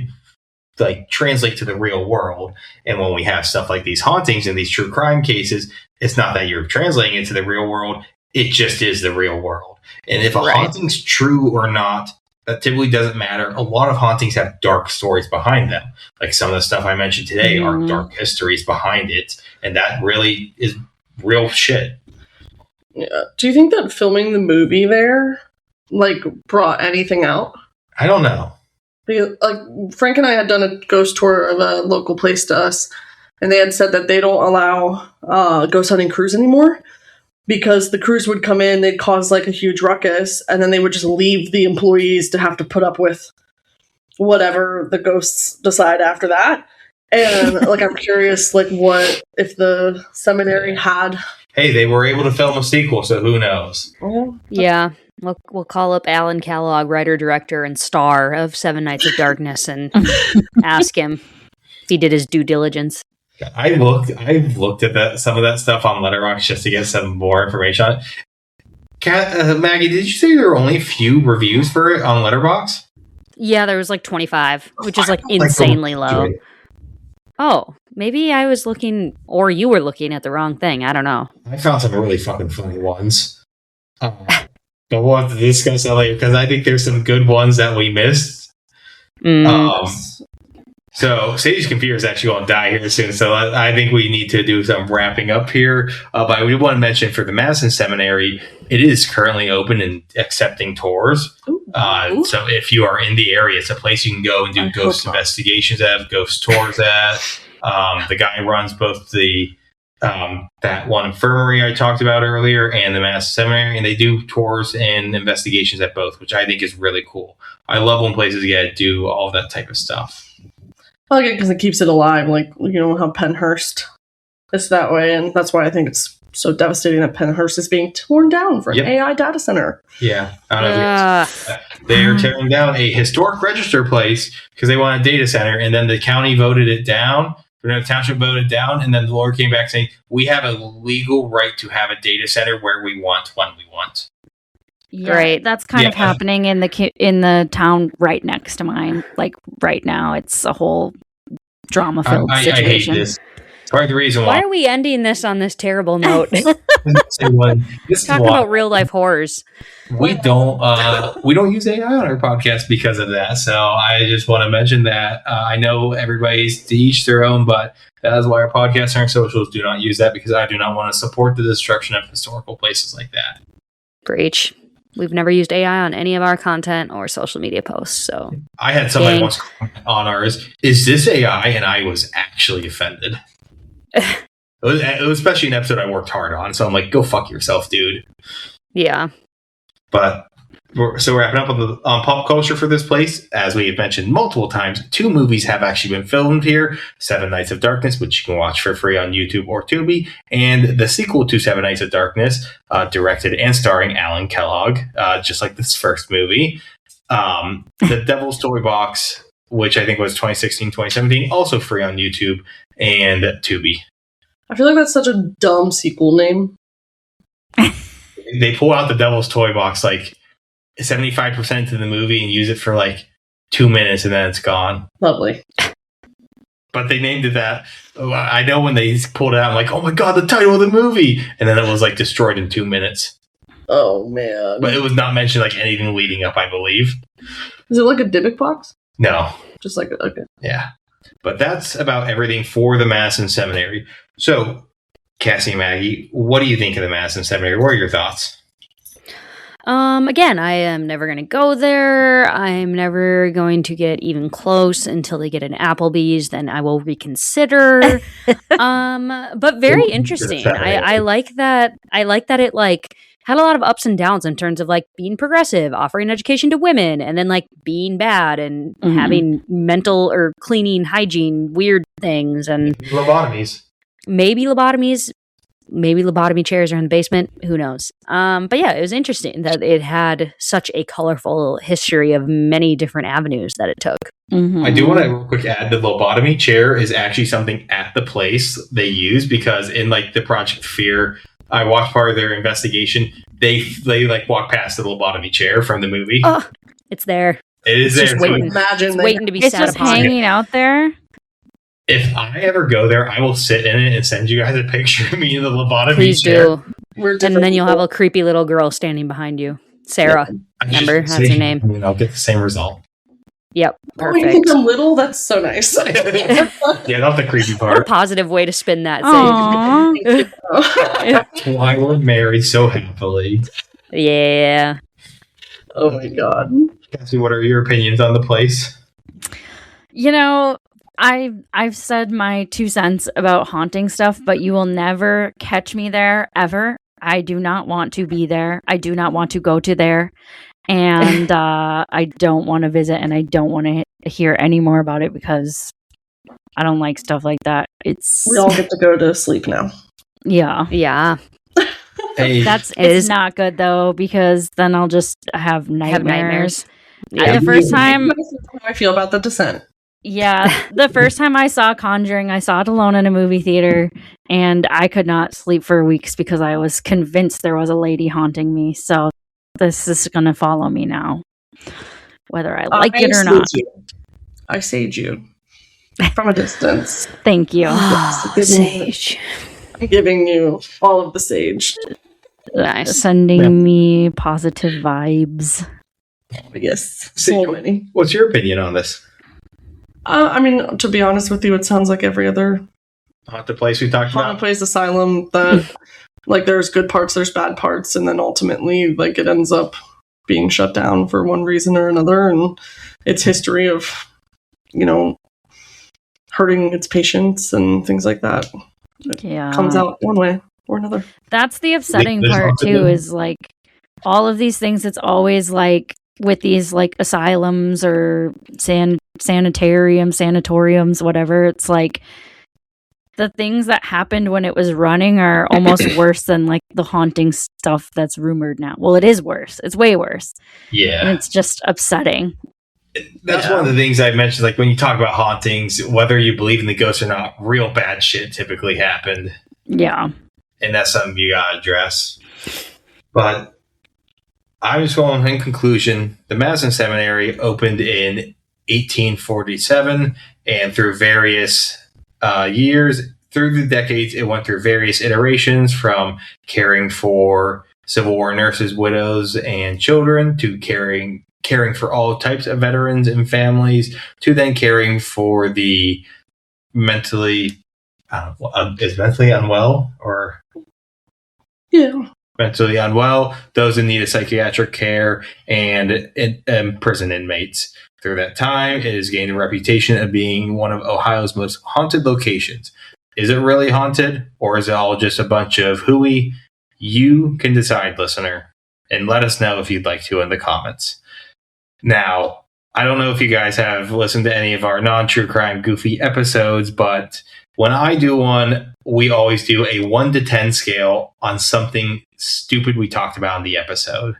like translate to the real world. And when we have stuff like these hauntings and these true crime cases, it's not that you're translating it to the real world. It just is the real world. And if a haunting's true or not, that typically doesn't matter. A lot of hauntings have dark stories behind them. Like some of the stuff I mentioned today are dark histories behind it. And that really is real shit. Yeah. Do you think that filming the movie there, like, brought anything out? I don't know. Because, like, Frank and I had done a ghost tour of a local place to us, and they had said that they don't allow ghost hunting crews anymore because the crews would come in, they'd cause like a huge ruckus, and then they would just leave the employees to have to put up with whatever the ghosts decide after that. And like, I'm curious, like, what if the seminary had? Hey, they were able to film a sequel, so who knows? Yeah. We'll call up Alan Kellogg, writer, director, and star of Seven Nights of Darkness, and ask him if he did his due diligence. I've looked at some of that stuff on Letterboxd just to get some more information on it. Maggie, did you say there were only a few reviews for it on Letterboxd? Yeah, there was like 25, which is like insanely low. Oh, maybe I was looking, or you were looking at the wrong thing. I don't know. I found some really fucking funny ones. But we'll have to discuss that later, because I think there's some good ones that we missed. So Sage's computer is actually going to die here soon, so I think we need to do some wrapping up here. But I do want to mention for the Madison Seminary, it is currently open and accepting tours. So if you are in the area, it's a place you can go and do ghost investigations at, ghost tours at. The guy runs both the that one infirmary I talked about earlier and the Madison Seminary, and they do tours and investigations at both, which I think is really cool. I love when places get to do all that type of stuff. I like it because it keeps it alive, like, you know, how Pennhurst is that way, and that's why I think it's so devastating that Pennhurst is being torn down for an AI data center. Yeah. I don't know they are tearing down a historic register place because they want a data center, and then the county voted it down. The township voted down, and then the Lord came back saying, we have a legal right to have a data center where we want, when we want. Yeah, right. That's kind of happening in the town right next to mine. Like right now, it's a whole drama-filled situation. I hate this. Part of the reason why are we ending this on this terrible note? Talking about real life horrors. We don't use AI on our podcast because of that. So I just want to mention that. I know everybody's to each their own, but that is why our podcasts and our socials do not use that, because I do not want to support the destruction of historical places like that. Breach. We've never used AI on any of our content or social media posts. So I had somebody once comment on ours, is this AI? And I was actually offended. It was especially an episode I worked hard on. So I'm like, go fuck yourself, dude. Yeah. But so wrapping up on pop culture for this place, as we have mentioned multiple times, 2 movies have actually been filmed here. Seven Nights of Darkness, which you can watch for free on YouTube or Tubi, and the sequel to Seven Nights of Darkness, directed and starring Alan Kellogg, just like this first movie. The Devil's Toy Box, which I think was 2016, 2017, also free on YouTube and Tubi. I feel like that's such a dumb sequel name. They pull out the Devil's Toy Box like 75% of the movie and use it for like 2 minutes, and then it's gone. Lovely. But they named it that. I know when they pulled it out, I'm like, oh my god, the title of the movie! And then it was like destroyed in 2 minutes. Oh man. But it was not mentioned like anything leading up, I believe. Is it like a Dybbuk box? No. Just like, okay. Yeah. But that's about everything for the Madison Seminary. So, Kassie and Maggie, what do you think of the Madison Seminary? What are your thoughts? Again, I am never going to go there. I'm never going to get even close until they get an Applebee's. Then I will reconsider. But very interesting. I like that. I like that it like had a lot of ups and downs in terms of like being progressive, offering education to women, and then like being bad and having mental or cleaning hygiene weird things and lobotomies. Maybe lobotomy chairs are in the basement. Who knows? But yeah, it was interesting that it had such a colorful history of many different avenues that it took. I do want to real quick add the lobotomy chair is actually something at the place they use, because in like the Project Fear, I watched part of their investigation. They like walk past the lobotomy chair from the movie. Oh, it's there. It is It's just there. waiting. Imagine It's they- waiting to be It's sat just upon. hanging out there. If I ever go there, I will sit in it and send you guys a picture of me in the lobotomy Please chair. do. We're And different then you'll have people. a creepy little girl standing behind you. Sarah. I just Remember? say- That's her name. I mean, I'll get the same result. Yep. Oh, you think Perfect. I'm little? That's so nice. Yeah, not the creepy What a part. positive way to spin that. Aww. Sage. Why we're married so happily. Yeah. Oh my god. Cassie, what are your opinions on the place? You know, I've said my 2 cents about haunting stuff, but you will never catch me there ever. I do not want to be there. I do not want to go to there. And I don't want to visit, and I don't want to hear any more about it because I don't like stuff like that. It's We all get to go to sleep now. yeah. Yeah. Hey, It's is- not good though because then I'll just have nightmares. Have nightmares. The first time, That's how I feel about The Descent. yeah, the first time I saw Conjuring, I saw it alone in a movie theater, and I could not sleep for weeks because I was convinced there was a lady haunting me. So this is gonna follow me now, whether I like it or not. I sage you from a distance. Thank you. Oh, Sage. Giving you all of the sage. Nice. Sending me positive vibes. Yes. So So many. what's your opinion on this? I mean, to be honest with you, it sounds like every other Haunted place we talked haunted about? place asylum that, like, there's good parts, there's bad parts, and then ultimately, like, it ends up being shut down for one reason or another, and its history of, you know, hurting its patients and things like that Yeah, comes out one way or another. That's the upsetting There's part haunted too. them. Is like all of these things. It's always like with these like asylums or sanatoriums, whatever. It's like the things that happened when it was running are almost worse than like the haunting stuff that's rumored now. Well, it is worse. It's way worse, and Yeah. it's just upsetting. That's Yeah. one of the things I mentioned. Like when you talk about hauntings, whether you believe in the ghosts or not, real bad shit typically happened. Yeah. And that's something you gotta address. But I'm just going in conclusion, the Madison Seminary opened in 1847, and through various years, through the decades, it went through various iterations from caring for Civil War nurses, widows, and children to caring for all types of veterans and families to then caring for the mentally, is mentally unwell or Yeah. mentally unwell, those in need of psychiatric care, and prison inmates. Through that time, it has gained a reputation of being one of Ohio's most haunted locations. Is it really haunted, or is it all just a bunch of hooey? You can decide, listener, and let us know if you'd like to in the comments. Now, I don't know if you guys have listened to any of our non-true crime goofy episodes, but when I do one, we always do a 1 to 10 scale on something stupid we talked about in the episode.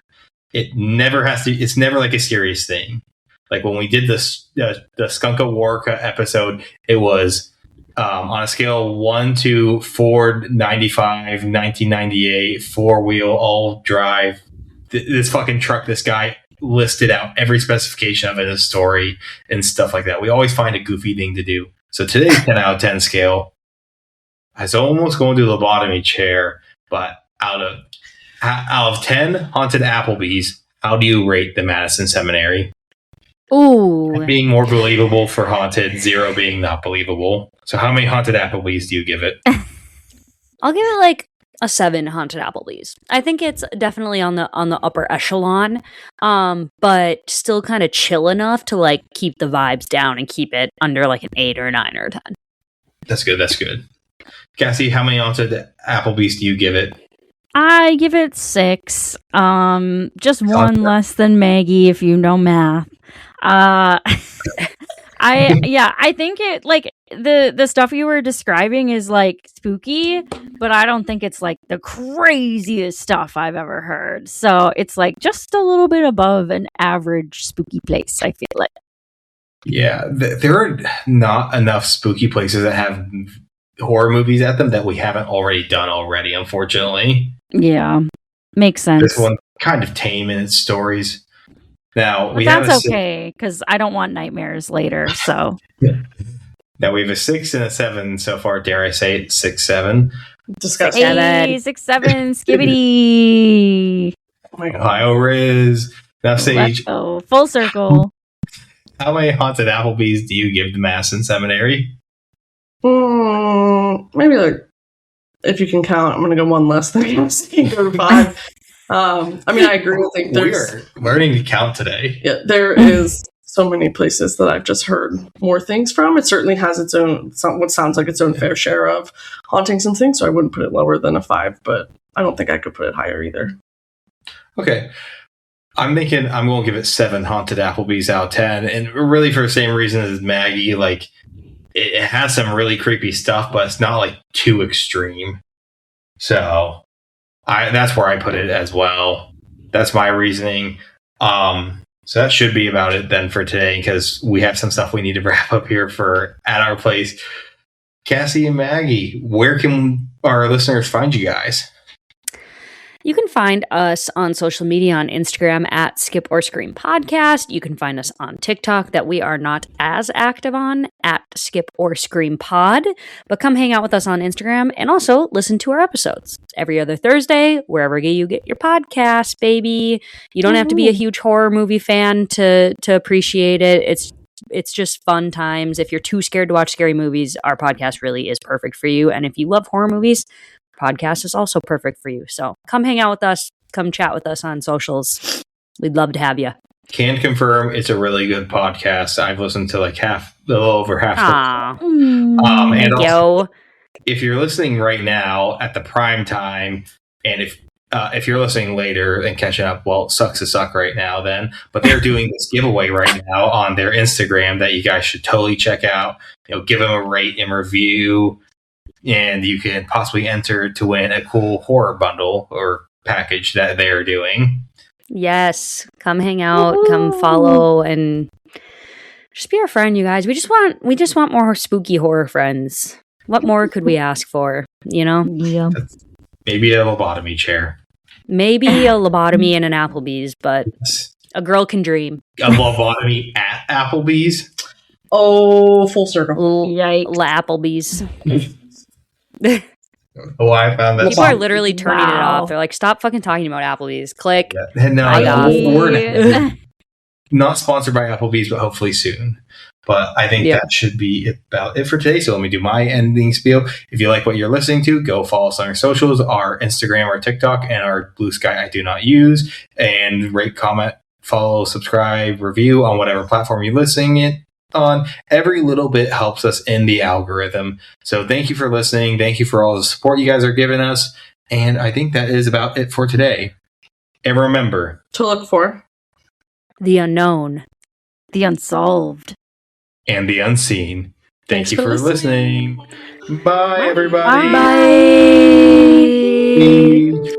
It never has to, it's never like a serious thing. Like when we did the Skunka Warka episode, it was on a scale of 1 to Ford 95, 1998, 4-wheel, all drive. This fucking truck, this guy listed out every specification of it in his story and stuff like that. We always find a goofy thing to do. So today's 10 out of 10 scale, I was almost going to lobotomy chair, but out of 10 haunted Applebee's, how do you rate the Madison Seminary? Ooh. Being more believable for haunted, 0 being not believable. So how many haunted Applebee's do you give it? I'll give it like a 7 haunted Applebee's. I think it's definitely on the upper echelon, but still kind of chill enough to like keep the vibes down and keep it under like an 8 or a 9 or a 10. That's good. That's good. Cassie, how many haunted Applebee's do you give it? I give it 6. Just one less than Maggie, if you know math. I think it like the stuff you were describing is like spooky, but I don't think it's like the craziest stuff I've ever heard. So it's like just a little bit above an average spooky place, I feel like. Yeah, there are not enough spooky places that have horror movies at them that we haven't already done already, unfortunately. Yeah. Makes sense. This one kind of tame in its stories. Now we That's have okay because I don't want nightmares later. So now we have a 6 and a 7 so far. Dare I say it? 6, 7. Disgusting. hey, 6, 7, skibbity. Oh my god. Ohio Riz. Now Let's Sage, go full circle. how many haunted Applebee's do you give to Madison Seminary? Maybe like, if you can count, I'm gonna go one less than Kassie, go to 5. I mean, I agree with you. We're learning to count today. Yeah, there is so many places that I've just heard more things from. It certainly has its own, what sounds like its own fair share of hauntings and things, so I wouldn't put it lower than a 5, but I don't think I could put it higher either. Okay. I'm going to give it 7 haunted Applebee's out of 10. And really for the same reason as Maggie, like, it has some really creepy stuff, but it's not like too extreme. So that's where I put it as well. That's my reasoning. So that should be about it then for today, because we have some stuff we need to wrap up here at our place. Kassie and Maggie, where can our listeners find you guys? You can find us on social media on Instagram at Skip or Scream Podcast. You can find us on TikTok that we are not as active on at Skip or Scream Pod. But come hang out with us on Instagram and also listen to our episodes every other Thursday, wherever you get your podcasts, baby. You don't have to be a huge horror movie fan to appreciate it. It's just fun times. If you're too scared to watch scary movies, our podcast really is perfect for you. And if you love horror movies, podcast is also perfect for you. So come hang out with us. Come chat with us on socials. We'd love to have you. Can confirm it's a really good podcast. I've listened to like a little over half. And also, if you're listening right now at the prime time, and if you're listening later and catching up, well, it sucks to suck right now then. But they're doing this giveaway right now on their Instagram that you guys should totally check out. Give them a rate and review. And you can possibly enter to win a cool horror bundle or package that they're doing. Yes. Come hang out, come follow, and just be our friend, you guys. We just want more spooky horror friends. What more could we ask for, Yeah. Maybe a lobotomy chair. Maybe a lobotomy in an Applebee's, but a girl can dream. A lobotomy at Applebee's? Oh, full circle. Yikes. Applebee's. Oh, I found that. People are literally turning it off. They're like, stop fucking talking about Applebee's. Click. Yeah. No, we're Bye. not sponsored by Applebee's, but hopefully soon. But I think that should be about it for today. So let me do my ending spiel. If you like what you're listening to, go follow us on our socials, our Instagram, our TikTok, and our Blue Sky I do not use. And rate, comment, follow, subscribe, review on whatever platform you're listening it on. Every little bit helps us in the algorithm. So thank you for listening. Thank you for all the support you guys are giving us. And I think that is about it for today. And remember To look for The unknown. The unsolved. and the unseen. Thanks Thank you for for listening. Bye, everybody. Bye.